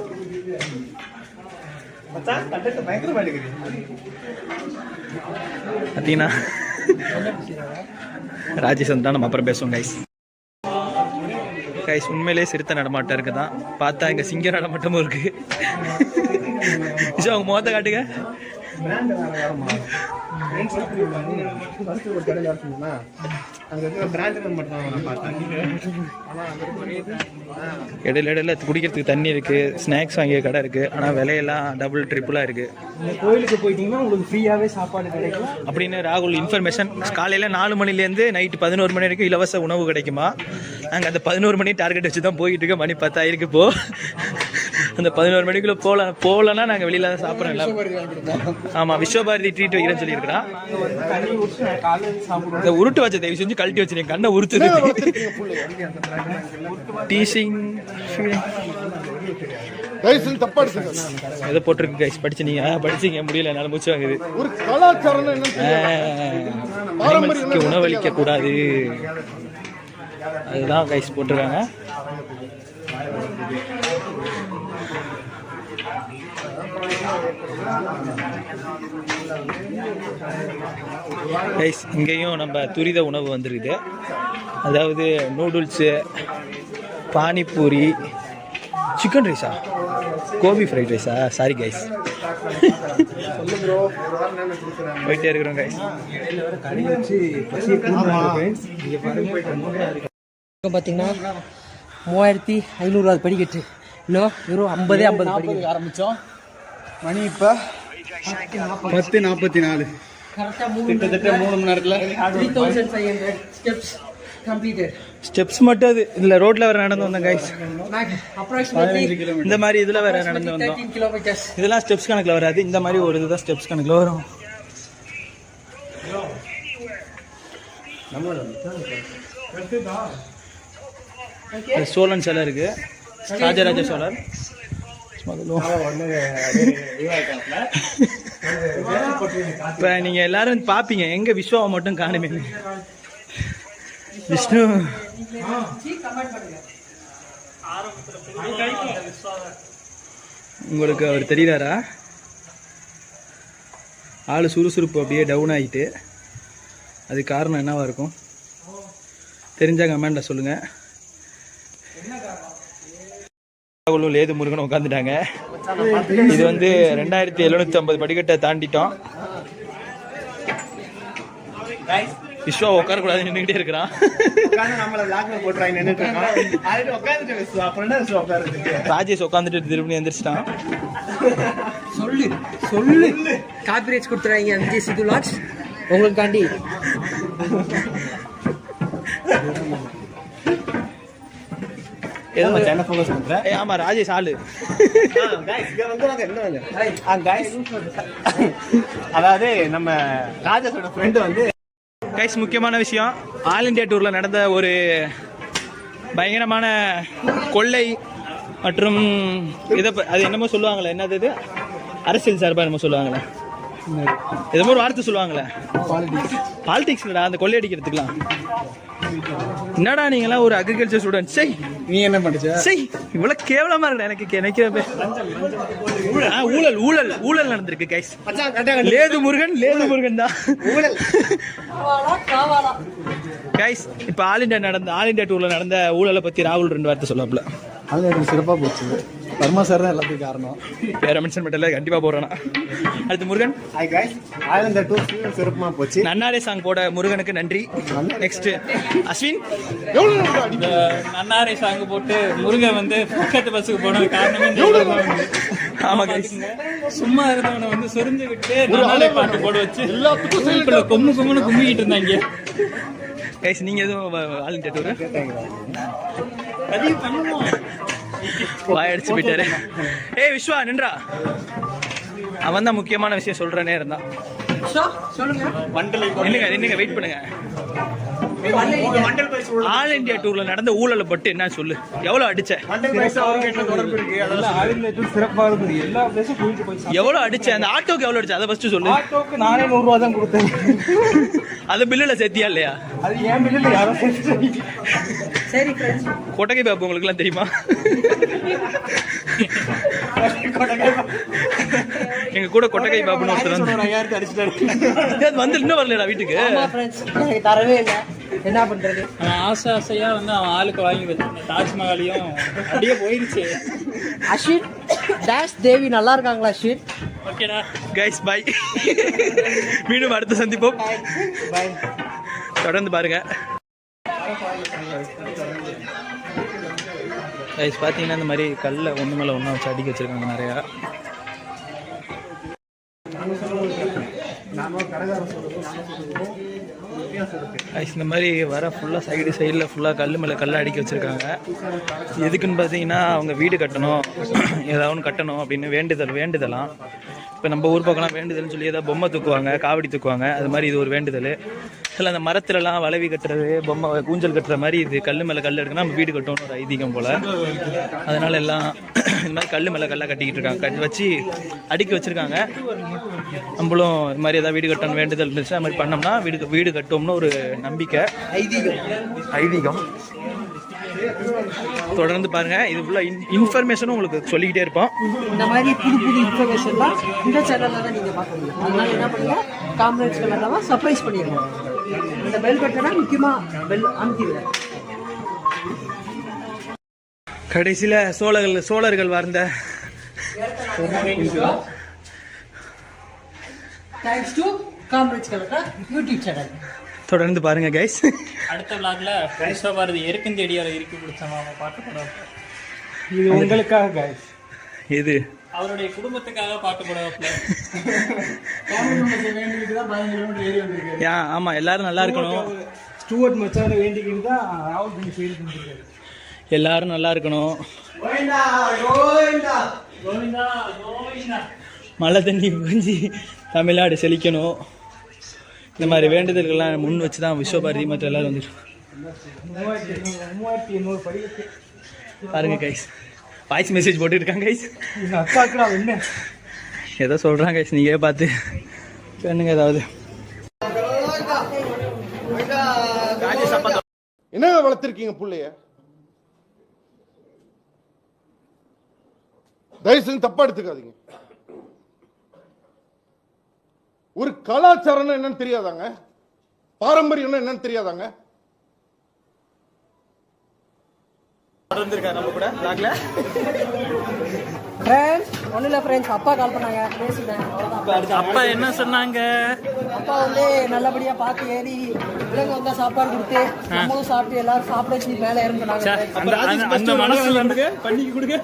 பார்த்தீங்கன்னா ராஜேஷ் வந்து தான் நம்ம அப்புறம் பேசுவோம் கைஸ். கைஸ், உண்மையிலே சிறுத்தை நடமாட்டம் இருக்குதான். பார்த்தா இங்கே சிங்க நடமாட்டமும் இருக்கு. அவங்க முகத்தை காட்டுங்க. இடையில குடிக்கிறதுக்கு தண்ணி இருக்கு, ஸ்நாக்ஸ் வாங்கிய கடை இருக்கு. ஆனால் விலையெல்லாம் டபுள் ட்ரிப்புளாக இருக்கு. கோயிலுக்கு போயிட்டீங்கன்னா உங்களுக்கு ஃப்ரீயாவே சாப்பாடு கிடைக்கும் அப்படின்னு ராகுல் இன்ஃபர்மேஷன். காலையில் 4 மணிலேருந்து நைட்டு 11 மணி வரைக்கும் இலவச உணவு கிடைக்குமா? நாங்கள் அந்த 11 மணி டார்கெட் வச்சு தான் போயிட்டு இருக்கோம். மணி 10 ஆயிருக்கு. இப்போ அந்த 11 மணிக்குள்ளே போகலன்னா நாங்கள் வெளியில தான் சாப்பிட்றோம். ஆமாம், விஸ்வபாரதி ட்ரீட் வைக்கிறேன்னு சொல்லியிருக்கிறான். இந்த உருட்டு வச்ச தயவு செஞ்சு கழட்டி வச்சிருக்கேன், கண்ணை உருத்துது. டீசிங் தப்பா எடுத்துங்க. ஏதோ போட்டிருக்கு கைஸ், படிச்சீங்க படிச்சீங்க முடியல, என்னால் மூச்சு வாங்குது. ஒரு கலாச்சாரம் அனிமல்ஸ்க்கு உணவளிக்க கூடாது, அதுதான் கைஸ் போட்டிருக்காங்க. கைஸ், இங்கேயும் நம்ம துரித உணவு வந்துருக்குது. அதாவது நூடுல்ஸு, பானிபூரி, சிக்கன் ரைஸா, கோபி ஃப்ரைட் ரைஸா, சாரி கைஸ், போயிட்டே இருக்கிறோம் கைஸ். பார்த்தீங்கன்னா 3500 படிக்கட்டு, இன்னும் வெறும் 50 படிக்கட்டு ஆரம்பித்தோம். மணி இப்போ 10:44. கரெக்டாக கிட்டத்தட்ட 3 மணி நேரத்தில் 3500 ஸ்டெப்ஸ் completed. ஸ்டெப்ஸ் மட்டும் அது இல்லை ரோட்டில் வேறு நடந்து வந்தோம் கைஸ். Approximately இந்த மாதிரி இதில் வேறு நடந்து வந்தோம். 13 kilometers. இதெல்லாம் ஸ்டெப்ஸ் கணக்கில் வராது, இந்த மாதிரி ஒரு இதுதான் ஸ்டெப்ஸ் கணக்கில் வரும். சோழன் சிலை இருக்கு, ராஜராஜ சோழன். இப்போ நீங்கள் எல்லாரும் பார்ப்பீங்க எங்கே விஸ்வாவை மட்டும் காணுமே. விஷ்ணு உங்களுக்கு அவர் தெரியுறாரா? ஆள் சுறுசுறுப்பு அப்படியே டவுன் ஆகிட்டு, அது காரணம் என்னவா இருக்கும் தெரிஞ்சால் கமெண்டில் சொல்லுங்கள். லேது முருகன் உட்காந்துட்டாங்க. இது வந்து 2750 படிக்கட்டை தாண்டிட்டோம். விஸ்வா உட்காரக்கூடாது நின்றுகிட்டே இருக்கிறான். ராஜேஷ் உட்காந்துட்டு திரும்பி எந்திரிச்சிட்டான். சொல்லு சொல்லு காப்பிரைட்ஸ் கொடுத்துறாங்க விஜய் சித்து லாட்ஸ் உங்களுக்காண்டி. ஆமா ராஜேஷ் ஆளு. அதாவது நம்ம ராஜேஷோட ஃப்ரெண்டு வந்து கைஸ், முக்கியமான விஷயம், ஆல் இண்டியா டூர்ல நடந்த ஒரு பயங்கரமான கொள்ளை மற்றும் இதை அது என்னமோ சொல்லுவாங்களே, என்னது இது அரசியல் சார்பா என்னமோ சொல்லுவாங்களே, ஏதோ ஒரு வார்த்தை சொல்லுவாங்களே, பாலிடிக்ஸ்லடா அந்த கொள்ளை அடிக்கிறதுக்குலாம். என்னடா நீங்களாம் ஒரு அக்ரிகல்ச்சர் ஸ்டூடெண்ட், சரி நீ என்ன படிச்ச? சரி இவ்வளவு கேவலமா இருக்கு எனக்கு ஊழல் ஊழல் ஊழல் நடந்திருக்கு கைஸ். லேது முருகன் தான் கைஸ். இப்ப ஆல் இண்டியா டூர்ல நடந்த ஊழலை பத்தி ராகுல் 2 வார்த்தை சொல்லுவாப்ல. அது சிறப்பா போச்சு. வர்மா சார் தான் எல்லாத்துக்கும் காரணம். வேற மென்ஷன் பண்ணல, கண்டிப்பா போறேன்னா. அடுத்து Murugan. Hi guys, all tour சிறப்பா போச்சு. நன்னாரே சாங் போட முருகனுக்கு நன்றி. நெக்ஸ்ட் அஸ்வின். நன்னாரே சாங் போட்டு முருகன் வந்து பக்கத்து பஸ்ஸுக்கு போனது காரணமே. ஆமா கைஸ், சும்மா இருந்தவனை வந்து சொரிஞ்சு விட்டு நன்னாரே பாட்டு போட வச்சு எல்லாத்துக்கும் கொம்முன்னு கும்பிக்கிட்டு இருந்தாங்க. கைஸ் நீங்க எதுவும் ஆல் இண்டியா டூர் வாயடிச்சு போயிட்டாரு. ஏய் விஸ்வா நின்றா, அவன் தான் முக்கியமான விஷயம் சொல்றனே இருந்தான். நின்னுங்க வெயிட் பண்ணுங்க. ஆல் இண்டியா டூர்ல நடந்த ஊழலை பட்டு என்ன சொல்லு, எவ்வளவு அடிச்ச? எவ்வளவு அடிச்ச? அந்த ஆட்டோக்கு எவ்வளவு அடிச்ச அதை ஃபர்ஸ்ட் சொல்லு. ஆட்டோக்கு நானே 100 ரூபா தான் கொடுத்தேன். அது பில்லுல சேர்த்தியா இல்லையா? அது ஏன் பில்லுல யாரோ சேர்த்து. சரி ஃப்ரெண்ட்ஸ், கொட்டகை பாபு உங்களுக்கு எல்லாம் தெரியுமா? எங்க கூட கொட்டகை பாபுன்னு ஒருத்தர் வந்து இன்னும் வரலடா வீட்டுக்கு. எனக்கு தரவே இல்லை, என்ன பண்றது? ஆசையா வந்து அவன் ஆளுக்கு வாங்கி வச்சிருந்த தாஜ்மஹாலையும் அப்படியே போயிருச்சு. அஸ்வின் டேஷ் தேவி நல்லா இருக்காங்களா அஸ்வின்? ஓகேடா கைஸ் பை. மீண்டும் அடுத்த சந்திப்போம். தொடர்ந்து பாருங்க கைஸ். பார்த்தீங்கன்னா இந்த மாதிரி கல்லை ஒன்று மேலே ஒன்றா வச்சு அடிக்க வச்சுருக்காங்க நிறையா. கைஸ் இந்த மாதிரி வர ஃபுல்லாக சைடில் ஃபுல்லாக கல் மேலே கல்லை அடிக்க வச்சுருக்காங்க. எதுக்குன்னு பார்த்தீங்கன்னா அவங்க வீடு கட்டணும், ஏதாவது ஒன்று கட்டணும் அப்படின்னு வேண்டுதலாம். இப்போ நம்ம ஊர் பக்கம்லாம் வேண்டுதல்னு சொல்லி ஏதாவது பொம்மை தூக்குவாங்க, காவடி தூக்குவாங்க. அது மாதிரி இது ஒரு வேண்டுதல். இல்லை அந்த மரத்துலலாம் வளவி கட்டுறது, பொம்மை ஊஞ்சல் கட்டுற மாதிரி இது கல் மேலே கல் எடுக்கணும், நம்ம வீடு கட்டணும்னு ஒரு ஐதீகம் போல். அதனால எல்லாம் இந்த மாதிரி கல் மேலே கல்லாக கட்டிக்கிட்டு இருக்காங்க, கட்டி வச்சு அடுக்கி வச்சுருக்காங்க. நம்மளும் இது மாதிரி ஏதாவது வீடு கட்டணும் வேண்டுதல் இருந்துச்சுன்னா அது மாதிரி பண்ணோம்னா வீடு கட்டோம்னு ஒரு நம்பிக்கை, ஐதீகம். தொடர்ந்து பாருங்க, இது ஃபுல்லாக இன்ஃபர்மேஷனும் உங்களுக்கு சொல்லிக்கிட்டே இருப்போம். இந்த மாதிரி புது இன்ஃபர்மேஷன்லாம் இந்த சேனலில் தான் நீங்கள் பார்க்க முடியும். அதனால என்ன பண்ணுங்க, காம்ரேட்ஸ் கமெண்ட்லாம் சர்ப்ரைஸ் பண்ணிடுங்க. இந்த பெல் பட்டனை முக்கியமாக பெல் அமுத்திடுங்க. கடைசியில் சோழர்கள் வாழ்ந்த thanks to comrades comment YouTube channel. தொடர்ந்து பாருங்க கைஸ். அடுத்த விளாக்ல விஸ்வபாரதி எருக்கும் தேடியார இருக்கு பிடிச்சமா பாட்டு போடுவாங்க. இது உங்களுக்காக கைஸ். இது அவருடைய குடும்பத்துக்காக பாட்டு போடுவாப்ல. ஆமா எல்லாரும் நல்லா இருக்கணும். ஸ்டூவர்ட் மச்சான வேண்டிக்கிட்டு தான் ராகுல் பண்ணி ஃபெயில் பண்ணிருக்காரு. எல்லாரும் நல்லா இருக்கணும், மழை தண்ணி புரிஞ்சு தமிழ்நாடு செழிக்கணும், இந்த மாதிரி வேண்டுதல்கள்லாம் முன் வச்சு தான் விஸ்வபாரதி மற்ற எல்லாரும் வந்துட்டு 3800 படிக்கட்டு. பாருங்க கைஸ், வாய்ஸ் மெசேஜ் போட்டுட்டு இருக்காங்க கைஸ். எங்கள் அக்காவுக்கு நான் என்ன ஏதோ சொல்கிறாங்க கைஸ், நீங்களே பார்த்து பண்ணுங்க ஏதாவது. என்ன வளர்த்திருக்கீங்க புள்ளைய? தயவு செஞ்சு தப்பா எடுத்துக்காதீங்க. ஒரு கலாச்சாரம் என்னன்னு தெரியாதாங்க? பாரம்பரியம் என்னன்னு தெரியாதாங்க? ஃப்ரெண்ட்ஸ் ஒன்றும் இல்லை ஃப்ரெண்ட்ஸ், அப்பா கால் பண்ணாங்க, பேசிட்டேன், அவ்வளோதான். அப்பா என்ன சொன்னாங்க? அப்பா வந்து நல்லபடியாக பார்த்து ஏறி விலங்கு வந்தால் சாப்பாடு கொடுத்து நம்மளும் சாப்பிட்டு எல்லாரும் சாப்பிட வச்சு மேலே இறந்துனாங்க. அந்த மனசுல இருந்து பண்ணிக்கு கொடுங்க.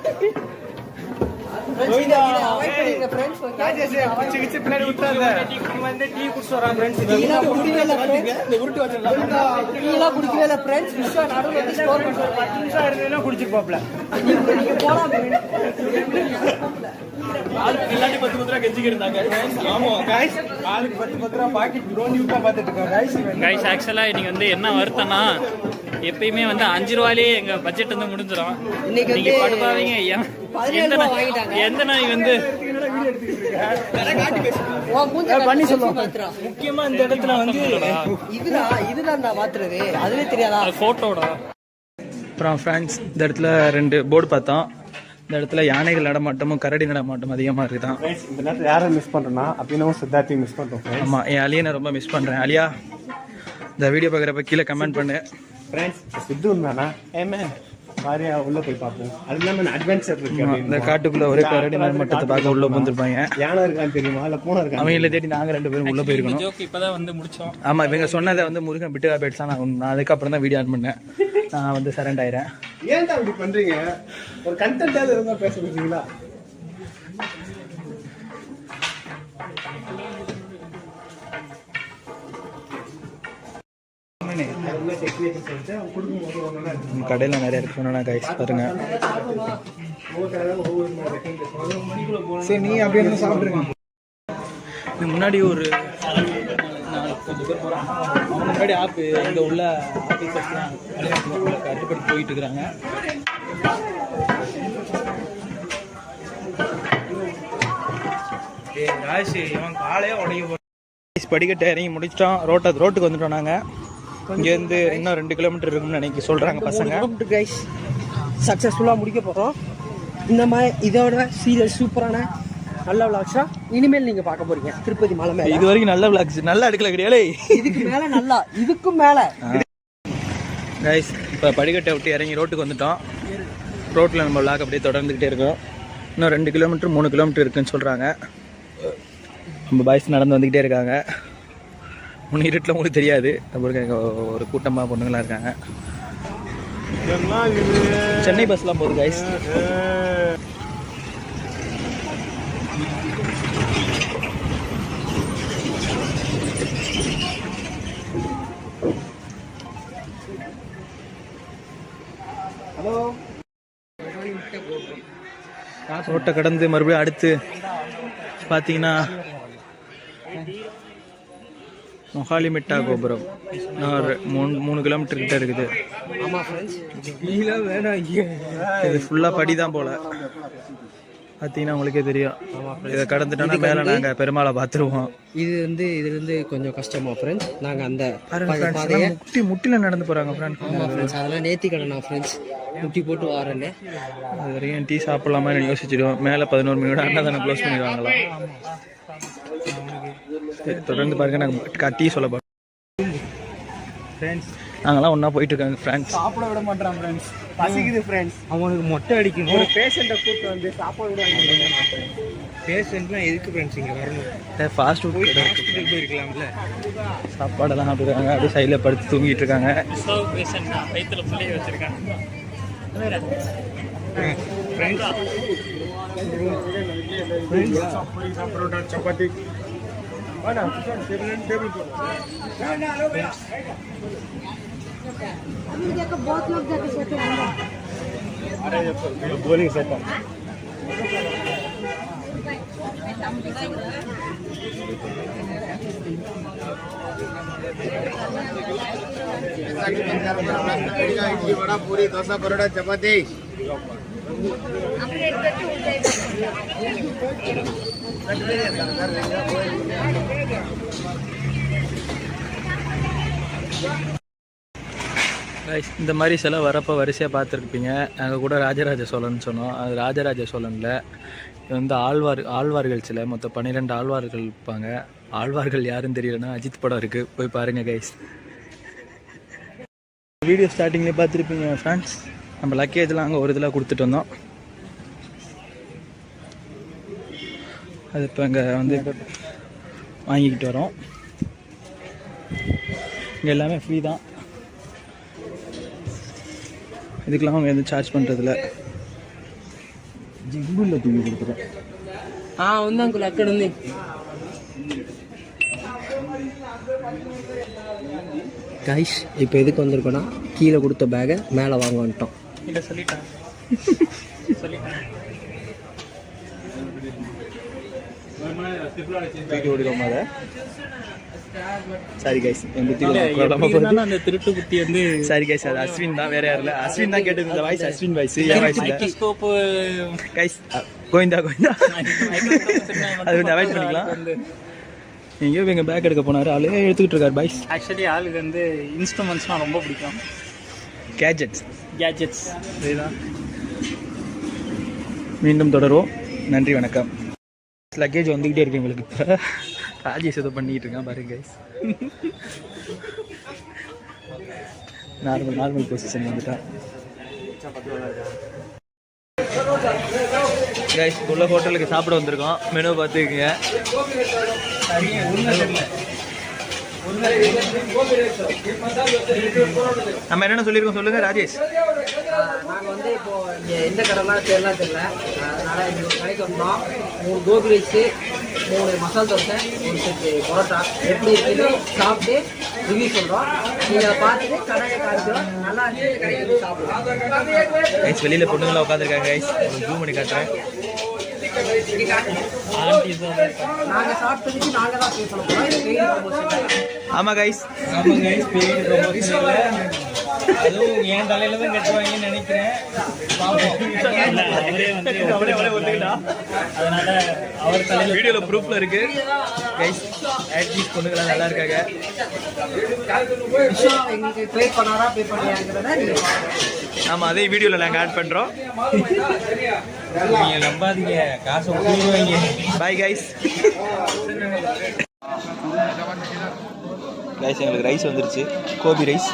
குடிச்சிருப்பாப்ல. ஆளுக்கு எல்லாத்தையும் 10 ரூபா கெஞ்சிக்கிட்டு இருந்தாங்க. ஆமா கைஸ், ஆளுக்கு 10 ரூபா பாக்கெட் ரோன் யூப்பா பார்த்துட்டு இருக்கோம் கைஸ். கைஸ் ஆக்சுவலா இன்னைக்கு வந்து என்ன வருத்தம்னா, எப்பயுமே வந்து 5 ரூபாயிலே எங்க பட்ஜெட் வந்து முடிஞ்சிடும். இன்னைக்கு படுப்பாவீங்க எந்த நாய் வந்து பண்ணி சொல்லுவோம். முக்கியமா இந்த இடத்துல வந்து இதுதான் நான் பாத்துறது, அதுவே தெரியாதா போட்டோட. அப்புறம் ஃப்ரெண்ட்ஸ், இந்த இடத்துல 2 போர்டு பார்த்தோம். இந்த இடத்துல யானைகள் நடமாட்டமும் கரடி நடமாட்டமும் அதிகமாக இருக்குதான். இந்த நேரத்தில் யாரை மிஸ் பண்ணுறோன்னா அப்படின்னு சித்தார்த்தையும் மிஸ் பண்ணுறோம். ஆமாம், என் அலியை நான் ரொம்ப மிஸ் பண்ணுறேன். அலியா, இந்த வீடியோ பார்க்குறப்ப கீழே கமெண்ட் பண்ணு. ஃப்ரெண்ட்ஸ் சித்து இருந்தானா மாதிரியா உள்ள போய் பார்ப்போம். அது இல்லாமல் அட்வென்ச்சர் இருக்கு. இந்த காட்டுக்குள்ள ஒரே கரடி நடமாட்டத்தை பார்க்க உள்ள வந்துருப்பாங்க. யானை இருக்கான்னு தெரியுமா, இல்லை பூனை இருக்கா? அவங்கள தேடி நாங்கள் 2 பேரும் உள்ள போயிருக்கணும். ஜோக் இப்பதான் வந்து முடிச்சோம். ஆமாம், இவங்க சொன்னதை வந்து முருகன் பிட்டு போயிடுச்சா. நான் அதுக்கப்புறம் தான் வீடியோ ஆன் பண்ணேன். நான் வந்து சரண்ட் ஆயிரேன். ஏன்டா அப்படி பண்றீங்க? ஒரு கண்டென்ட்டாவது இருந்தா பேச முடியுங்களா? கடையில் நிறைய இருக்கு சொன்னா கைஸ் பாருங்க. சரி, நீ அப்படியே சாப்பிடுங்க. இது முன்னாடி ஒரு 4-5 பேர் போகிறாங்க. அவங்க முன்னாடி இங்கே உள்ள ஆஃபீஸர்ஸ்லாம் கட்டுப்படி போயிட்டு இருக்கிறாங்க. இவன் காலையே உடைய படிக்கட்டு இறங்கி முடிச்சிட்டோம். ரோட்டுக்கு வந்துட்டோம். நாங்கள் இங்கேருந்து இன்னும் 2 கிலோமீட்டர் இருக்கும்னு நினைக்க சொல்கிறாங்க பசங்க. கைஸ் சக்ஸஸ்ஃபுல்லாக முடிக்க போகிறோம். இந்த மாதிரி இதோட சீரியஸ் சூப்பரான நல்ல விளாக்ஸா இனிமேல் நீங்கள் பார்க்க போறீங்க திருப்பதி மலை மேலே. இது வரைக்கும் நல்ல விளாக்ஸ் நல்லா எடுக்கல கிடையாது. இதுக்கு மேலே நல்லா, இதுக்கும் மேலே கைஸ். இப்போ படிக்கட்டை விட்டு இறங்கி ரோட்டுக்கு வந்துட்டோம். ரோட்டில் நம்ம விளாக் அப்படியே தொடர்ந்துக்கிட்டே இருக்கோம். இன்னும் 2 கிலோமீட்டர் 3 கிலோமீட்டர் இருக்குன்னு சொல்கிறாங்க. நம்ம பாய்ஸ் நடந்து வந்துக்கிட்டே இருக்காங்க. ஒன்று இருட்டில் உங்களுக்கு தெரியாது. அப்புறம் ஒரு கூட்டமாக பொண்ணுங்களாம் இருக்காங்க. சென்னை பஸ்லாம் போகுது கைஸ். ஹலோ, ரோட்டை கடந்து மறுபடியும் அடுத்து பார்த்தீங்கன்னா மொஹாலிமிட்டா கோபுரம். 3 கிலோமீட்டர் கிட்ட இருக்குது. இது ஃபுல்லாக படி தான் போல. பார்த்தீங்கன்னா உங்களுக்கே தெரியும். இதை கடந்துட்டோன்னா மேலே நாங்கள் பெருமாளை பார்த்துருவோம். இது கொஞ்சம் கஷ்டமா ஃப்ரெண்ட்ஸ். நாங்கள் அந்த முட்டியில் நடந்து போகிறாங்க ஃப்ரெண்ட்ஸ். ஃப்ரெண்ட்ஸ் அதெல்லாம் நேர்த்திக்கடனா ஃப்ரெண்ட்ஸ், முட்டி போட்டு வாரேன்னு. அது வரைக்கும் டீ சாப்பிடலாமான்னு யோசிச்சிடுவோம். மேலே 11 மணியோட அன்னதானம் க்ளோஸ் பண்ணிடுவாங்களா. தொடர்ந்து பாருங்க. நாங்கள் டீ சொல்ல போகிறோம் ஃப்ரெண்ட்ஸ். நாங்களாம் ஒன்றா போயிட்டு இருக்காங்க ஃப்ரெண்ட்ஸ். சாப்பிட விட மாட்டான் ஃப்ரெண்ட்ஸ். பசிக்குது ஃப்ரெண்ட்ஸ். அவனுக்கு மொட்டை அடிக்கணும். ஒரு பேஷண்ட்டை கூப்பிட்டு வந்து சாப்பாடு விட பேஷண்ட்லாம் எதுக்கு ஃப்ரெண்ட்ஸ் இங்கே வரணும்? ஃபாஸ்ட் ஃபுட் ஹாஸ்பிட்டல் போயிருக்கலாம்ல. சாப்பாடெல்லாம் சாப்பிட்டுருக்காங்க. அப்படியே சைடில் படுத்து தூங்கிட்டு இருக்காங்க. வயிற்றுல பிள்ளைய வச்சிருக்காங்க. சப்பாத்தி बहुत लोग जाके सोते हैं बोलिंग सेट इडली वड़ा पूरी डोसा परोठा चपाती இந்த மாதிரி சில வரப்போ வரிசையாக பார்த்துருப்பீங்க. நாங்கள் கூட ராஜராஜ சோழன் சொன்னோம். அது ராஜராஜ சோழனில் இது வந்து ஆழ்வார்கள் சிலை. மொத்தம் 12 ஆழ்வார்கள் இருப்பாங்க. ஆழ்வார்கள் யாருன்னு தெரியலன்னா அஜித் படம் இருக்குது, போய் பாருங்கள் கைஸ். வீடியோ ஸ்டார்டிங்லேயே பார்த்துருப்பீங்க ஃப்ரெண்ட்ஸ். நம்ம லக்கேஜ்லாம் அங்கே ஒரு இதில் கொடுத்துட்டு வந்தோம். அது இப்போ இங்கே வந்து வாங்கிக்கிட்டு வரோம். இங்கே எல்லாமே ஃப்ரீ தான். இதுக்கெல்லாம் அவங்க எதுவும் சார்ஜ் பண்ணுறதில்ல. ஜிங்குள்ள தூக்கி கொடுத்துறோம். ఉంది అంకుల్ అక్కడ ఉంది. கைஸ் இப்போ எதுக்கு வந்திருக்கோன்னா கீழே கொடுத்த பேகை மேலே வாங்க வந்துட்டோம். இல்லை சொல்லிட்டேன் தூக்கி ஓடிடுவோம் அதை. சாரி கைஸ், என் புத்தி அந்த திருட்டு புத்தி வந்து சாரி கைஸ், அது அஸ்வின் தான், வேற யாரும் இல்லை. அஸ்வின் தான் கேட்டது. இந்த வாய்ஸ் அஸ்வின் வாய்ஸ், என் வாய்ஸ் கைஸ். கோவிந்தா அது கொஞ்சம் அவாய்ட் பண்ணிக்கலாம். எங்கேயோ எங்கள் பேக் எடுக்க போனார், ஆளே எடுத்துக்கிட்டு இருக்காரு பாய்ஸ். ஆக்சுவலி ஆளுக்கு வந்து இன்ஸ்ட்ருமெண்ட்ஸ்னால் ரொம்ப பிடிக்கும். கேஜெட்ஸ் இதுதான். மீண்டும் தொடருவோம். நன்றி, வணக்கம். லக்கேஜ் வந்துக்கிட்டே இருக்கு எங்களுக்கு. இப்போ ராஜேஷ் ஏதோ பண்ணிக்கிட்டு இருக்கான் பாருங்க கைஸ். நார்மல் பொசிஷன் வந்துட்டா கைஸ். உள்ள ஹோட்டலுக்கு சாப்பிட வந்திருக்கோம். மெனு பார்த்துக்குங்க. நம்ம என்னென்ன சொல்லியிருக்கோம் சொல்லுங்க ராஜேஷ். நாங்கள் வந்து இப்போ இங்கே எந்த கடைலாம் தெரியலாம் தெரியல, அதனால் இங்கே ஒரு கடைக்கு வந்தோம். 3 கோபி ரைஸு, 3 மசால் தோசை, 1 செட்டு பரோட்டா எப்படி இருக்குது சாப்பிட்டு ரிவ்யூ சொல்கிறோம். நீங்கள் பார்த்துட்டு கடையை காட்டுறோம். நல்லா இருந்து கடையை வந்து சாப்பிடுவோம் கைஸ். வெளியில் பொண்ணுங்களாம் உட்காந்துருக்காங்க கைஸ். ஜூம் பண்ணி காட்டுறேன். நாங்கள் சாப்பிட்டதுக்கு நாங்கள் தான் பே பண்ண போகிறோம். ஆமாம் கைஸ். அதுவும் என் தலையில தான் கட்டுவாங்கன்னு நினைக்கிறேன். அதனால அவர் தலையில் வீடியோவில் ப்ரூஃபில் இருக்கு கைஸ். ஆக்டிவ் பொண்ணுங்களாம் நல்லா இருக்காங்க. எங்களுக்கு பே பண்ணாரா பே பண்ணியாங்கிறத ஆமாம், அதே வீடியோவில் நாங்கள் ஆட் பண்ணுறோம். நீங்கள் நம்பாதீங்க, காசை கொடுத்துருவாங்க. Bye guys. கைஸ் எங்களுக்கு ரைஸ் வந்துருச்சு, கோபி ரைஸ்.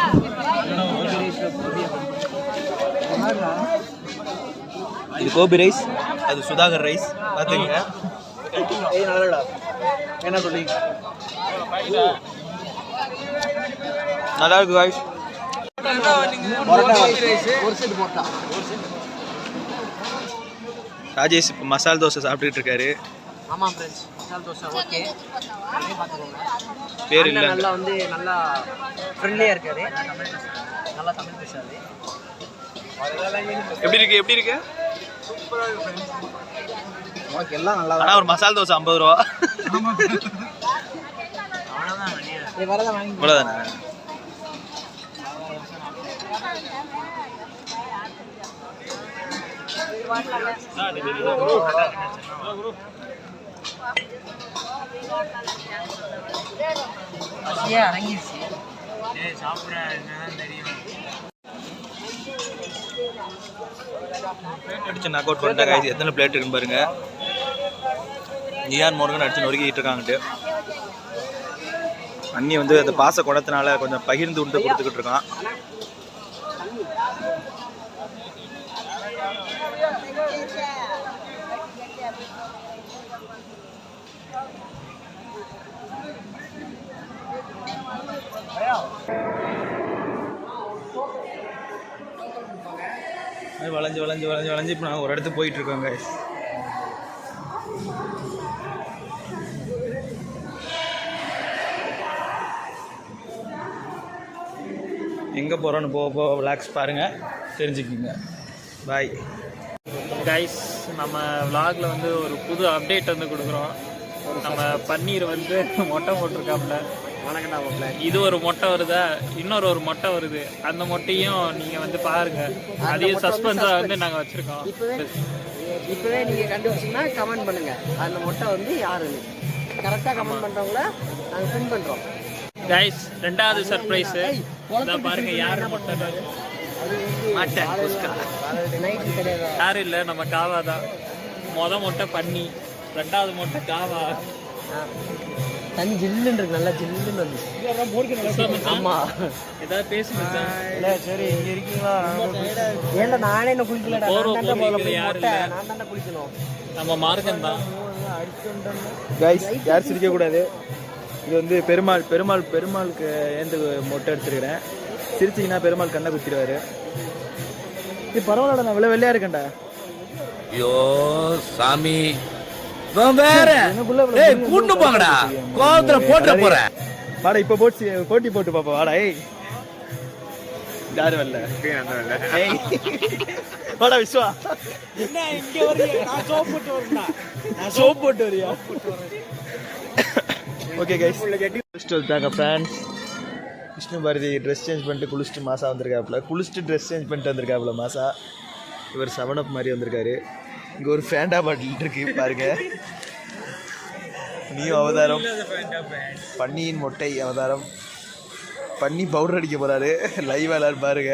இது கோபி ரைஸ், அது சுதாகர் ரைஸ். பார்த்துங்க. என்ன சொல்றீங்க? நல்லா இருக்கு கைஸ். ராஜேஷ் இப்போ மசால் தோசை சாப்பிட்டுட்டு இருக்காரு. ஆமாம் ஃப்ரெண்ட்ஸ், மசால் தோசை ஓகே. அதே பார்த்துக்கோங்க. பேர் இல்லை, நல்லா வந்து நல்லா ஃப்ரெண்ட்லியாக இருக்காரு. நல்லா தமிழ் பேசாது. எப்படி இருக்கு? ஓகே, எல்லாம் நல்லா. ஆனால் ஒரு மசால் தோசை 50 ரூபா. வரதான் வாங்கி இவ்வளோதானே? அடங்கிடுச்சு. அடிச்சு நாக் அவுட் பண்ணிட்டாங்க. எத்தனை பிளேட் இருக்குன்னு பாருங்க. நியான் மோர்கன் அடிச்சு நொறுக்கிட்டு இருக்காங்கட்டு. அண்ணி வந்து அந்த பாச குடத்தினால கொஞ்சம் பகிர்ந்து உண்டு கொடுத்துக்கிட்டு இருக்கான். வளைஞ்சு இப்போ நாங்கள் ஒரு இடத்துக்கு போயிட்டு இருக்கோங்க. எங்கே போகிறோன்னு போக போக விளாக்ஸ் பாருங்கள், தெரிஞ்சுக்கிங்க. Bye guys. நம்ம vlogல வந்து ஒரு புது அப்டேட் வந்து கொடுக்குறோம். நம்ம பன்னீர் வந்து மொட்டை போட்டிருக்காப்புல. இது ஒரு மொட்டை வருதா, இன்னொரு ஒரு மொட்டை வருது. அந்த மொட்டையும் நீங்கள் வந்து பாருங்க. அதையும் சஸ்பென்ஸாக வந்து நாங்கள் வச்சுருக்கோம். இப்போவே நீங்கள் கண்டுபிடிச்சிங்கன்னா கமெண்ட் பண்ணுங்கள் அந்த மொட்டை வந்து யாருன்னு. கரெக்டாக கமெண்ட் பண்ணுறவங்கள நாங்கள் பின் பண்ணுறோம். கைஸ், 2வது சர்ப்ரைஸு பாருங்க. யார் மொட்டை? நைட்டு கிடையாது, யாரும் இல்லை, நம்ம காவா தான். மொட்டை பண்ணி, 2வது மொட்டை காவா. தண்ணி ஜில்லுன்னு இருக்கு, நல்லா ஜில்லுன்னு வந்து. ஆமாம், ஏதாவது பேசுங்க. இல்லை சரி, இங்கே இருக்கீங்களா? ஏன்டா நானே என்ன குளிக்கலடா, யாரும் இல்லை, நான் தானே குளிக்கணும். நம்ம மார்க்கன் தான். கைஸ், யார் சிரிக்கக்கூடாது. இது வந்து பெருமாளுக்கு ஏந்து மொட்டை எடுத்துருக்கிறேன். சிரிச்சிங்கன்னா பெருமாள் கண்ணை குத்திடுவார். இது பரவாயில்லடா, நான் வெள்ளையாக இருக்கேன்டா. ஐயோ சாமி, கூட்டு போங்கடா, கோவத்துல போட்டு போறேன். வாடா, இப்போ போட்டி போட்டு பாப்பா. வாடா, யாரு வரல? வாடா விஸ்வா, சோப் போட்டு வரியா? ஓகே கைஸ், குளிச்சுட்டு வந்துட்டாங்க friends. Vishnu Bharathi dress change பண்ணிட்டு குளிச்சுட்டு மாசா வந்திருக்காப்புல. குளிச்சுட்டு ட்ரெஸ் சேஞ்ச் பண்ணிட்டு வந்திருக்காப்புல மாசா. இவர் 7 Up மாதிரி வந்திருக்காரு. இங்கே ஒரு ஃபேண்டா பாட்டில் இருக்கு பாருங்க. நீயும் அவதாரம், பன்னியின் மொட்டை அவதாரம். பன்னி பவுடர் அடிக்க போறாரு. லைவ் எல்லாரும் பாருங்க.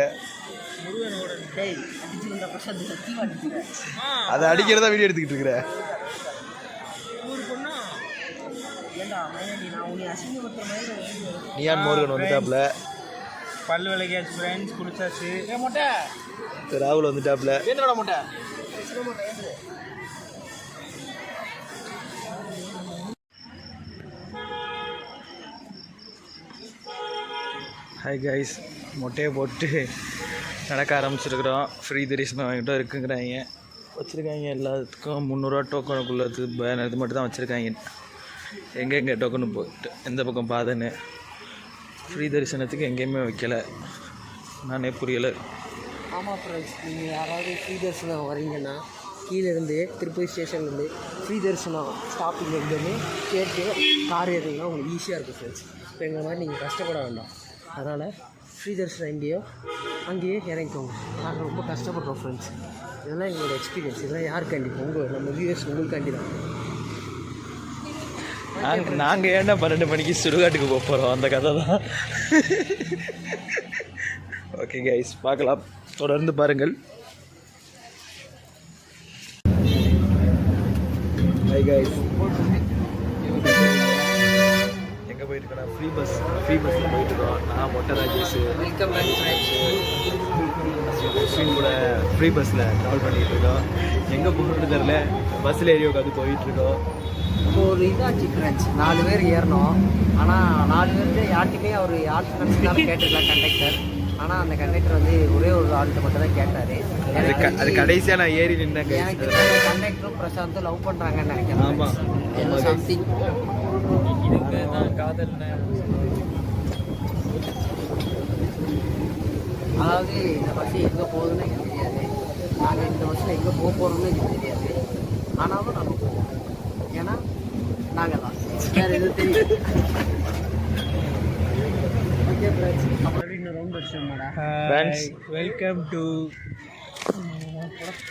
அதை அடிக்கிறதா வீடியோ எடுத்துக்கிட்டு இருக்கிற. நியான் மோர்கன் வந்துட்டாப்ல. பல்லு விளக்கியாச்சு ஃப்ரெண்ட்ஸ், குளிச்சாச்சு. ராகுல் வந்துட்டாப்ல. ஹாய் கைஸ், மொட்டையை போட்டு நடக்க ஆரம்பிச்சிருக்கிறோம். ஃப்ரீ தரிசனம் வாங்கிட்டோம் இருக்குங்கிறாங்க. வச்சுருக்காங்க எல்லாத்துக்கும் 300 டோக்கனுக்குள்ளது இது மட்டும் தான் வச்சுருக்காங்க. எங்கெங்கே டோக்கனு போட்டு எந்த பக்கம் பாதைன்னு ஃப்ரீ தரிசனத்துக்கு எங்கேயுமே வைக்கலை. நானே புரியலை. ஆமாம் ஃப்ரெண்ட்ஸ், நீங்கள் யாராவது ஃப்ரீ தரிசனம் வரீங்கன்னா கீழேருந்து திருப்பதி ஸ்டேஷன்லேருந்து ஃப்ரீ தரிசனம் ஸ்டாப்பிங் இருந்துன்னு கேட்டு கார் ஏறிங்கன்னா உங்களுக்கு ஈஸியாக இருக்கும் ஃப்ரெண்ட்ஸ். இப்போ எங்களை மாதிரி நீங்கள் கஷ்டப்பட வேண்டாம். அதனால் ஃப்ரீ தரிசனம் எங்கேயோ அங்கேயே இறங்கிக்கோங்க. நாங்கள் ரொம்ப கஷ்டப்படுறோம் ஃப்ரெண்ட்ஸ். இதெல்லாம் எங்களோட எக்ஸ்பீரியன்ஸ். இதெல்லாம் யாருக்காண்டி? நம்ம வியூவர்ஸ் உங்களுக்காண்டி தான். நாங்கள் ஏன்னா 12 மணிக்கு சுடுகாட்டுக்கு போக போகிறோம், அந்த கதை தான். ஓகே கைஸ், பார்க்கலாம், தொடர்ந்து பாருங்கள். ஹாய் கைஸ், எங்கே போயிட்டுருக்கோம்? ஃப்ரீ பஸ்ஸில் போயிட்டுருக்கோம். நான் மொட்டை ராஜேஷ் வெல்கம் பேக் ஃப்ரெண்ட்ஸ். கூட ஃப்ரீ பஸ்ஸில் ட்ராவல் பண்ணிகிட்டு இருக்கோம். எங்கே போகிறது தெரில, பஸ்ஸில் ஏறி உட்காந்து போயிட்டுருக்கோம். இப்போ ஒரு இதாச்சு ஃப்ரெண்ட்ஸ், 4 பேர் ஏறணும். ஆனால் 4 பேருக்கு யார்கிட்டையுமே அவர் ஆல்டர்னேட்ஸ்னாலும் கேட்டிருக்கலாம் கண்டக்டர். ஆனால் அந்த கண்டக்டர் வந்து ஒரே ஒரு ஆள்கிட்ட மட்டும் தான் கேட்டார். அது கடைசியாக நான் ஏறி நின்னேன். எனக்கு கண்டக்டரும் பிரசாந்தும் லவ் பண்ணுறாங்கன்னு நினைக்கிறேன். ஆமாம், சம்திங். இதுக்கு தான் காதல். அதாவது இந்த பஸ் எங்கே போகுதுன்னு எனக்கு தெரியாது. நாங்கள் இந்த பஸ்ஸில் எங்கே போக போகிறோம்னு எனக்கு தெரியாது. ஆனாலும் நாங்கள் போவோம். ஏன்னா நாங்கள் தான், வேறு எதுவும் தெரியும். ஓகே ஃப்ரெண்ட்ஸ், அப்புறம் இன்னும் ரவுண்ட் வச்சுருந்தோம்டா. வெல்கம் டு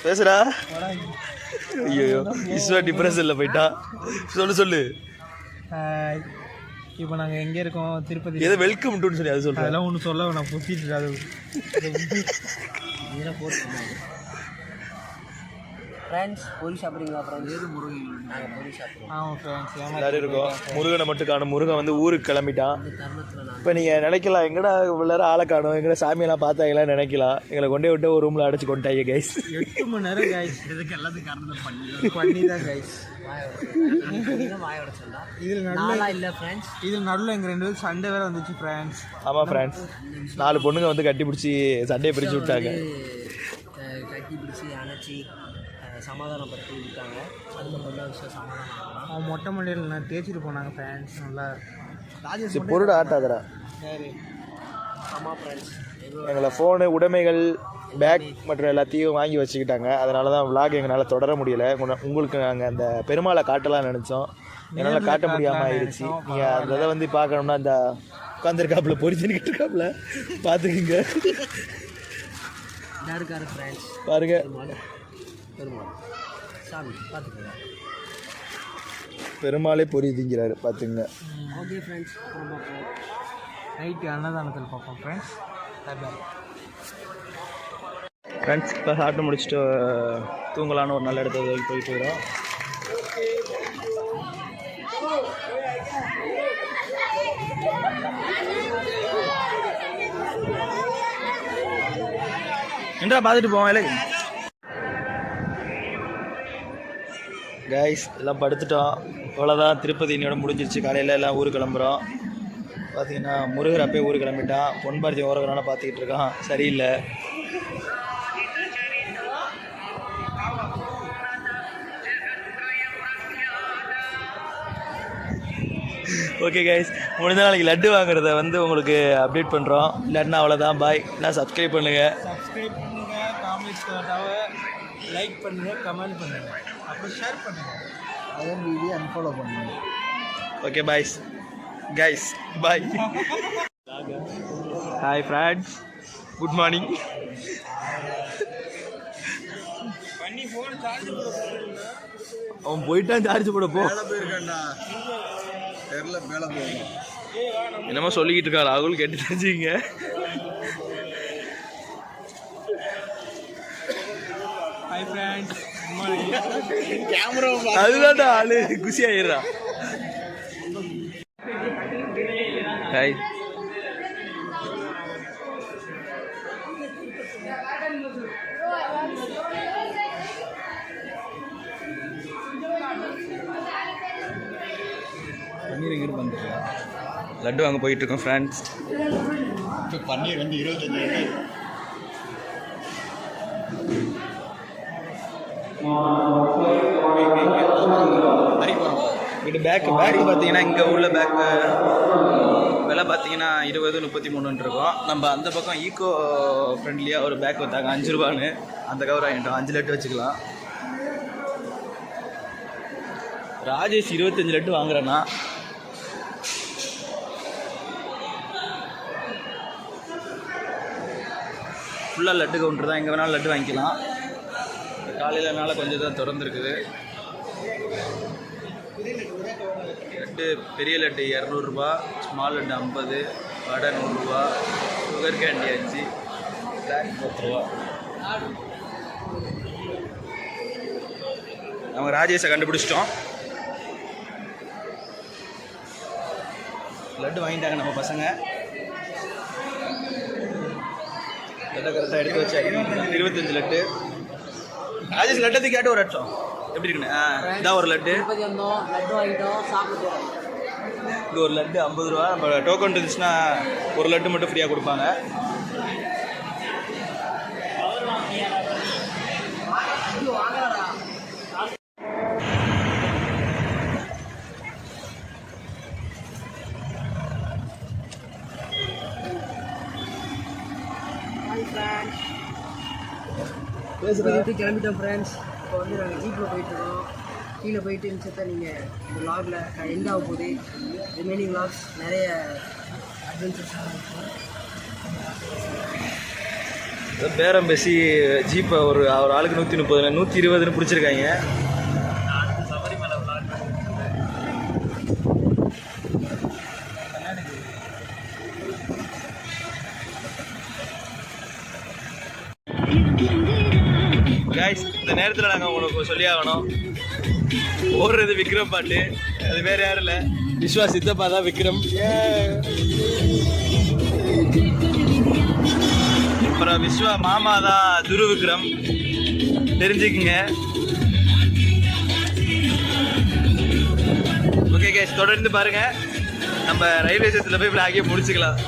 பேசுடா. ஐயோ, விஸ்வா டிப்ரெஷனில் போயிட்டா. சொல்லு. இப்போ நாங்கள் எங்கே இருக்கோம்? திருப்பதி. ஏதோ வெல்கம் டுன்னு சொல்லி அது சொல்கிறேன். அதெல்லாம் ஒன்று சொல்ல நான் புத்திட்டு அது ஃப்ரெண்ட்ஸ் பொரி சாப்பிட்றீங்களா? அப்புறம் ஏது முருகன், நாங்கள் பொரி சாப்பிட்றோம். ஆமாம் ஃப்ரெண்ட்ஸ், எல்லாரும் இருக்கோம். முருகனை மட்டும் காணும். முருகன் வந்து ஊருக்கு கிளம்பிட்டான். இந்த தருணத்தில் நான் இப்போ நீங்கள் நினைக்கலாம், எங்கடா எல்லாரும் ஆளை காணும், எங்கடா சாமியெல்லாம் பார்த்தாங்களாம் நினைக்கலாம். எங்களை கொண்டே விட்டு ஒரு ரூமில் அடைச்சி கொண்டாங்க கைஸ். 8 மணி நேரம் கைஸ். இதுக்கு எல்லாத்துக்கும் காரணம் பண்ணி தான் கைஸ். மாயோட சொல்லா இதில் நல்லா இல்லை ஃப்ரெண்ட்ஸ். இதில் நடுவில் எங்கள் 2 பேரும் சண்டை வேறு வந்துச்சு ஃப்ரெண்ட்ஸ். ஆமாம் ஃப்ரெண்ட்ஸ், 4 பொண்ணுங்க வந்து கட்டி பிடிச்சி சண்டையை பிரித்து விட்டாங்க. கட்டி பிடிச்சி அணைச்சி சமாதானப்படுத்தி விட்டாங்க. அதுக்கப்புறம் தான் விஷயம் சமாதானம். அவன் மொட்டை மண்டையில் நான் தேய்ச்சிட்டு போனாங்க ஃப்ரெண்ட்ஸ். நல்லா ராஜேஷ் பொருட ஆட்டாதரா. ஆமாம் ஃப்ரெண்ட்ஸ், எங்களை ஃபோனு உடைமைகள் பேக் மற்றும் எல்லாத்தையும் வாங்கி வச்சுக்கிட்டாங்க. அதனால தான் விளாக் எங்களால் தொடர முடியலை. உங்களுக்கு நாங்கள் அந்த பெருமாளை காட்டலாம்னு நினச்சோம், என்னால் காட்ட முடியாமல் ஆயிடுச்சு. நீங்கள் அந்த இதை வந்து பார்க்கணும்னா அந்த உட்காந்துருக்காப்புல பொறிச்சுக்கிட்டு இருக்காப்புல பார்த்துக்குங்க. பாருங்க பெருமாளே பொரியுதுங்கிறாரு பார்த்துங்க. ஓகே ஃப்ரெண்ட்ஸ், பார்ப்போம். நைட்டு அன்னதானத்தில் பார்ப்போம் ஃப்ரெண்ட்ஸ். ஃப்ரெண்ட்ஸ் இப்போ சாப்பிட்டு முடிச்சுட்டு தூங்கலான்னு ஒரு நல்ல இடத்துல போயிட்டு வரோம். என்னடா பார்த்துட்டு போவோம் இல்லை கைஸ், எல்லாம் படுத்துட்டோம். அவ்வளோதான், திருப்பதி இன்னோட முடிஞ்சிருச்சு. காலையில் எல்லாம் ஊருக்கு கிளம்புறோம். பார்த்தீங்கன்னா முருகர் அப்பயே ஊருக்கு கிளம்பிட்டான். பொன்பாரதி ஓரகனால பார்த்துக்கிட்டு இருக்கான், சரியில்லை. ஓகே கைஸ், முடிஞ்ச நாளைக்கு லட்டு வாங்குறத வந்து உங்களுக்கு அப்டேட் பண்ணுறோம். இல்லாட்டினா அவ்வளோதான், பாய். எல்லாம் சப்ஸ்கிரைப் பண்ணுங்கள், காமெடி லைக் பண்ணுங்கள், கமெண்ட் பண்ணுங்கள், அப்புறம் ஷேர் பண்ணுங்கள். அதே வீடியோ அன்ஃபாலோ பண்ணுங்கள். Okay boys, guys bye. Hi friends, good morning. அவன் போயிட்டான் சார்ஜ் போட. போ, என்னமோ சொல்லிக்கிட்டு இருக்கா ராகுல், கேட்டு தெரிஞ்சுங்க. அதுதான்டா ஆளு குஷி ஆயிடுறான். ஹாய், பன்னீர் எங்கிட்டு வந்துருக்கா? லட்டு வாங்க போயிட்டு இருக்கோம் ஃப்ரெண்ட்ஸ். பன்னீர் வந்து 25. இது பேக்கு பார்த்தீங்கன்னா இங்கே உள்ள பேக்கு விலை பார்த்தீங்கன்னா 20-33 இருக்கும். நம்ம அந்த பக்கம் ஈக்கோ ஃப்ரெண்ட்லியாக ஒரு பேக் வந்தாங்க 5 ரூபான்னு. அந்த கவர் வாங்கிட்டோம், 5 லட்டு வச்சுக்கலாம். ராஜேஷ் 25 லட்டு வாங்குறேன்னா ஃபுல்லாக லட்டு கவுண்டர் தான், எங்கே வேணாலும் லட்டு வாங்கிக்கலாம். காலையிலனால கொஞ்சம் தான் திறந்துருக்குது. லட்டு பெரிய லட்டு 200 ரூபா, ஸ்மால் லட்டு 50, வடை 100 ரூபா, சுகர் கேண்டி 5, பிளாக் 10 ரூபா. நம்ம ராஜேஷை கண்டுபிடிச்சிட்டோம். லட்டு வாங்கிட்டாங்க நம்ம பசங்க. லட்டை கரெக்டாக எடுத்து வச்சு 25 லட்டு. ராஜேஷ் லட்டத்தை கேட்டு ஒரு அட்டம் எப்படி இருக்குண்ணே? இதான் ஒரு லட்டு. லட்டு வாங்கிட்டோம், சாப்பிட்டோம். இது ஒரு லட்டு 50 ரூபா. நம்ம டோக்கன் இருந்துச்சுன்னா ஒரு லட்டு மட்டும் ஃப்ரீயாக கொடுப்பாங்க. கிளம்பிட்டோம் ஃப்ரெண்ட்ஸ். இப்போ வந்து நாங்கள் ஜீப்பில் போயிட்டுருக்கோம். கீழே போயிட்டு நிமிஷத்தை நீங்கள் இந்த வ்ளாகில் எண்ட் ஆக போகுது. ரிமைனிங் வ்ளாக்ஸ் நிறைய அட்வென்ச்சர்ஸாக இருக்கும். பேரம் பேசி ஜீப்பை ஒரு ஆளுக்கு 130 120 பிடிச்சிருக்காங்க. சபரிமலை விளாட் கைஸ், இந்த நேரத்தில் நாங்கள் உங்களுக்கு சொல்லி ஆகணும், ஓடுறது விக்ரம் பாட்டு. அது வேறு யாரும் இல்லை, விஸ்வா சித்தப்பா தான் விக்ரம். அப்புறம் விஸ்வா மாமா தான் துரு விக்ரம், தெரிஞ்சுக்குங்க. ஓகே கைஸ், தொடர்ந்து பாருங்கள். நம்ம ரயில்வே ஸ்டேஷனில் போய் விளாகியே முடிச்சுக்கலாம்.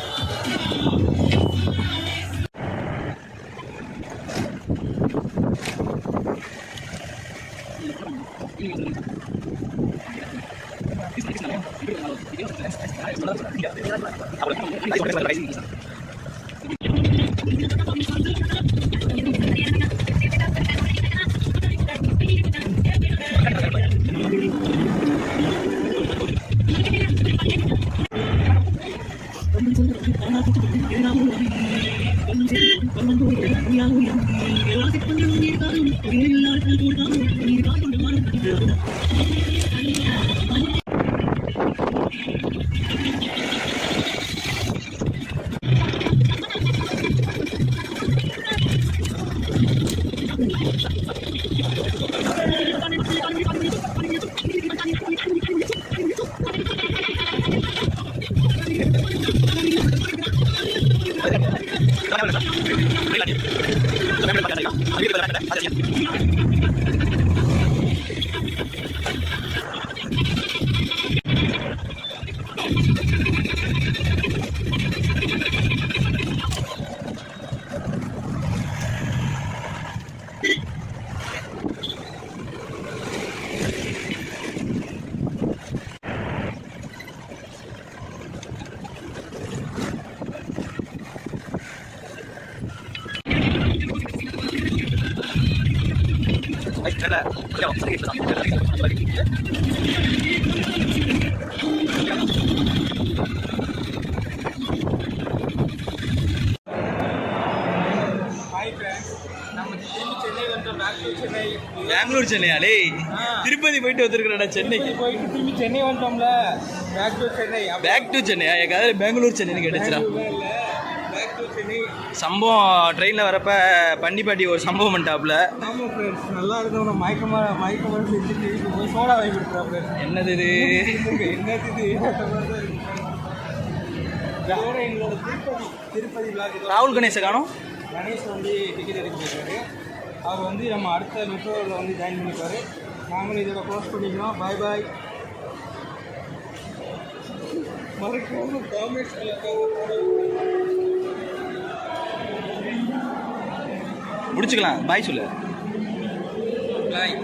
பெங்களூர் சென்னையாலே திருப்பதி போயிட்டு வந்துருக்கா சென்னைக்கு போயிட்டு திரும்பி சென்னை வந்துட்டோம்ல. பேக் டு சென்னையா? என் கதையில் பெங்களூர் சென்னைன்னு கேட்டுச்சுடா. Back to Chennai. சம்பவம் ட்ரெயினில் வரப்ப பன்னிப்பாட்டி ஒரு சம்பவம் பண்ணிட்டாப்புல. ஆமாம் ஃப்ரெண்ட்ஸ், நல்லா இருக்கும். மயக்கமாக செஞ்சுட்டு இப்போ போய் சோடா வாங்கி கொடுக்குறாப்புல. என்னது இது? என்னது இது? இதோட எங்களோட திருப்பதி விளாக். ராகுல் கணேஷை காணோம். கணேஷ் வந்து டிக்கெட் எடுக்க போயிருக்காரு. அவர் வந்து நம்ம அடுத்த மெட்ரோவில் வந்து ஜாயின் பண்ணிப்பார். நாங்களும் இதோட க்ளோஸ் பண்ணிக்கிறோம். பாய் பாய். மறக்காம காமெண்ட்ஸ் முடிச்சுக்கலாம். பாய் சொல்லு. பாய்.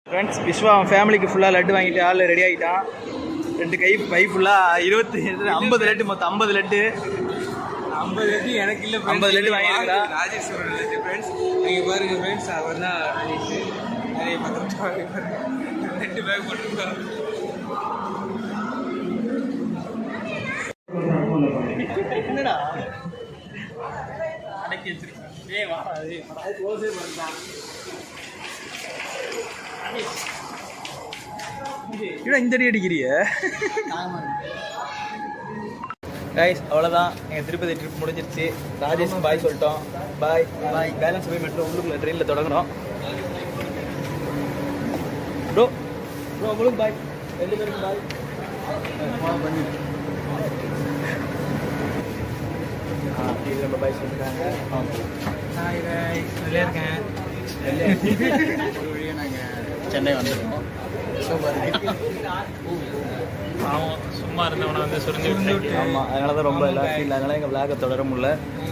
ஃப்ரெண்ட்ஸ், விஸ்வா ஃபேமிலிக்கு ஃபுல்லாக லட்டு வாங்கிட்டு ஆள் ரெடி ஆகிட்டான். 2 கை பை ஃபுல்லாக 50 லட்டு, மொத்தம் 50 லட்டு. 50 லட்டு எனக்கு இல்லை. 50 லட்டு வாங்கியிருக்கா ராஜேஸ்வரோட லட்டு ஃப்ரெண்ட்ஸ். நீங்கள் பாருங்கள் ஃப்ரெண்ட்ஸ், அவர் தான் ராஜேஷ். நிறைய 2 பேக் போட்டுருக்காங்க. என்னடா அடக்கி வச்சிருக்கேன். வா அது க்ளோஸே பண்ணலாம். இவ்வளோ இந்த அடி அடிக்கிறிய கைஸ். அவ்வளோதான், எங்கள் திருப்பதி ட்ரிப் முடிஞ்சிருச்சு. ராஜேஷ் பாய் சொல்லிட்டோம். பாய் பாய். பேலன்ஸ் போய் மெட்ரோ உள்ளுக்குள்ள ட்ரெயினில் தொடங்கணும். ப்ரோ உங்களுக்கு பாய். 2 பேருக்கும் பாய். நம்ம பாய் சொல்லிட்டாங்க. ஹாய் கைஸ், நல்லா இருக்கேன். ஒரு வழியாக நாங்கள் சென்னை வந்துருக்கோம். பாவம் சும்மா இருந்தவனை வந்து சுருங்கி விட்டு. ஆமாம், அதனால தான் ரொம்ப எல்லாம் ஃபீல். அதனால எங்கள் விளாக தொடர முடியல.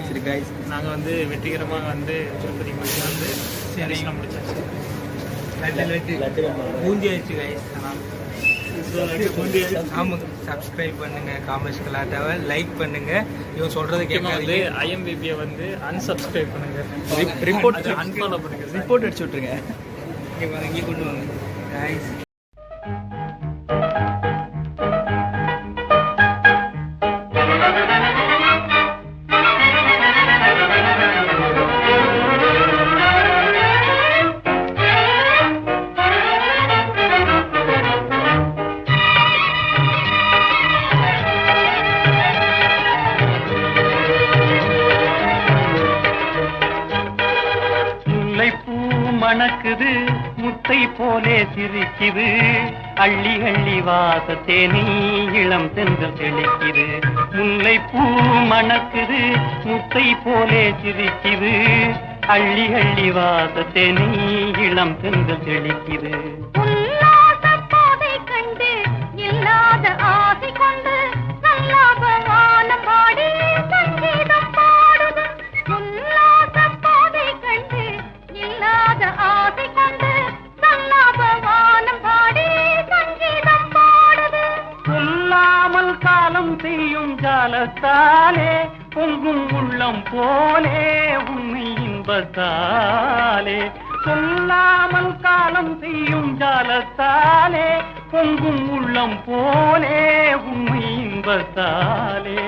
சரி கைஸ், நாங்கள் வந்து வெற்றிகரமாக வந்து திருப்பதி போயிட்டு வந்து சரிங்களா முடிச்சாச்சு. லட்டு பூந்தி ஆயிடுச்சு கைஸ். ஆமாங்க, சப்ஸ்கிரைப் பண்ணுங்கள். காமர்ஸ் கலாட்டாவை லைக் பண்ணுங்கள். இவன் சொல்கிறது கேட்காது. ஐஎம்பிபியை வந்து அன்சப்ஸ்கிரைப் பண்ணுங்கள். ரிப்போர்ட் அன்ஃபாலோ பண்ணுங்கள். ரிப்போர்ட் அடிச்சு விட்ருங்க. இங்கே கொண்டு வாங்க கைஸ். மணக்குது, முத்தை போலே சிரிக்குது, அள்ளி அள்ளி வாசத்தேனி இளம் தென்றல் தெளிக்குது. முல்லை பூ மணக்குது, முத்தை போலே சிரிக்குது, அள்ளி அள்ளி வாசத்தேனி இளம் தென்றல் தெளிக்குது. கண்டு இல்லாத ஆசை கொண்டு நல்லாபவான பாடி சங்கீதம் பாடுது. உல்லாச பாதை கண்டு இல்லாத ஆசை கொண்டு நல்லாபவானம் பாடி சங்கீதம் பாடுது. சொல்லாமல் காலம் செய்யும் ஜாலத்தாலே பொங்கும் உள்ளம் போலே உண்மை இன்பத்தாலே. சொல்லாமல் காலம் செய்யும் ஜாலத்தாலே பொங்கும் உள்ளம் போலே உண்மை இன்பத்தாலே.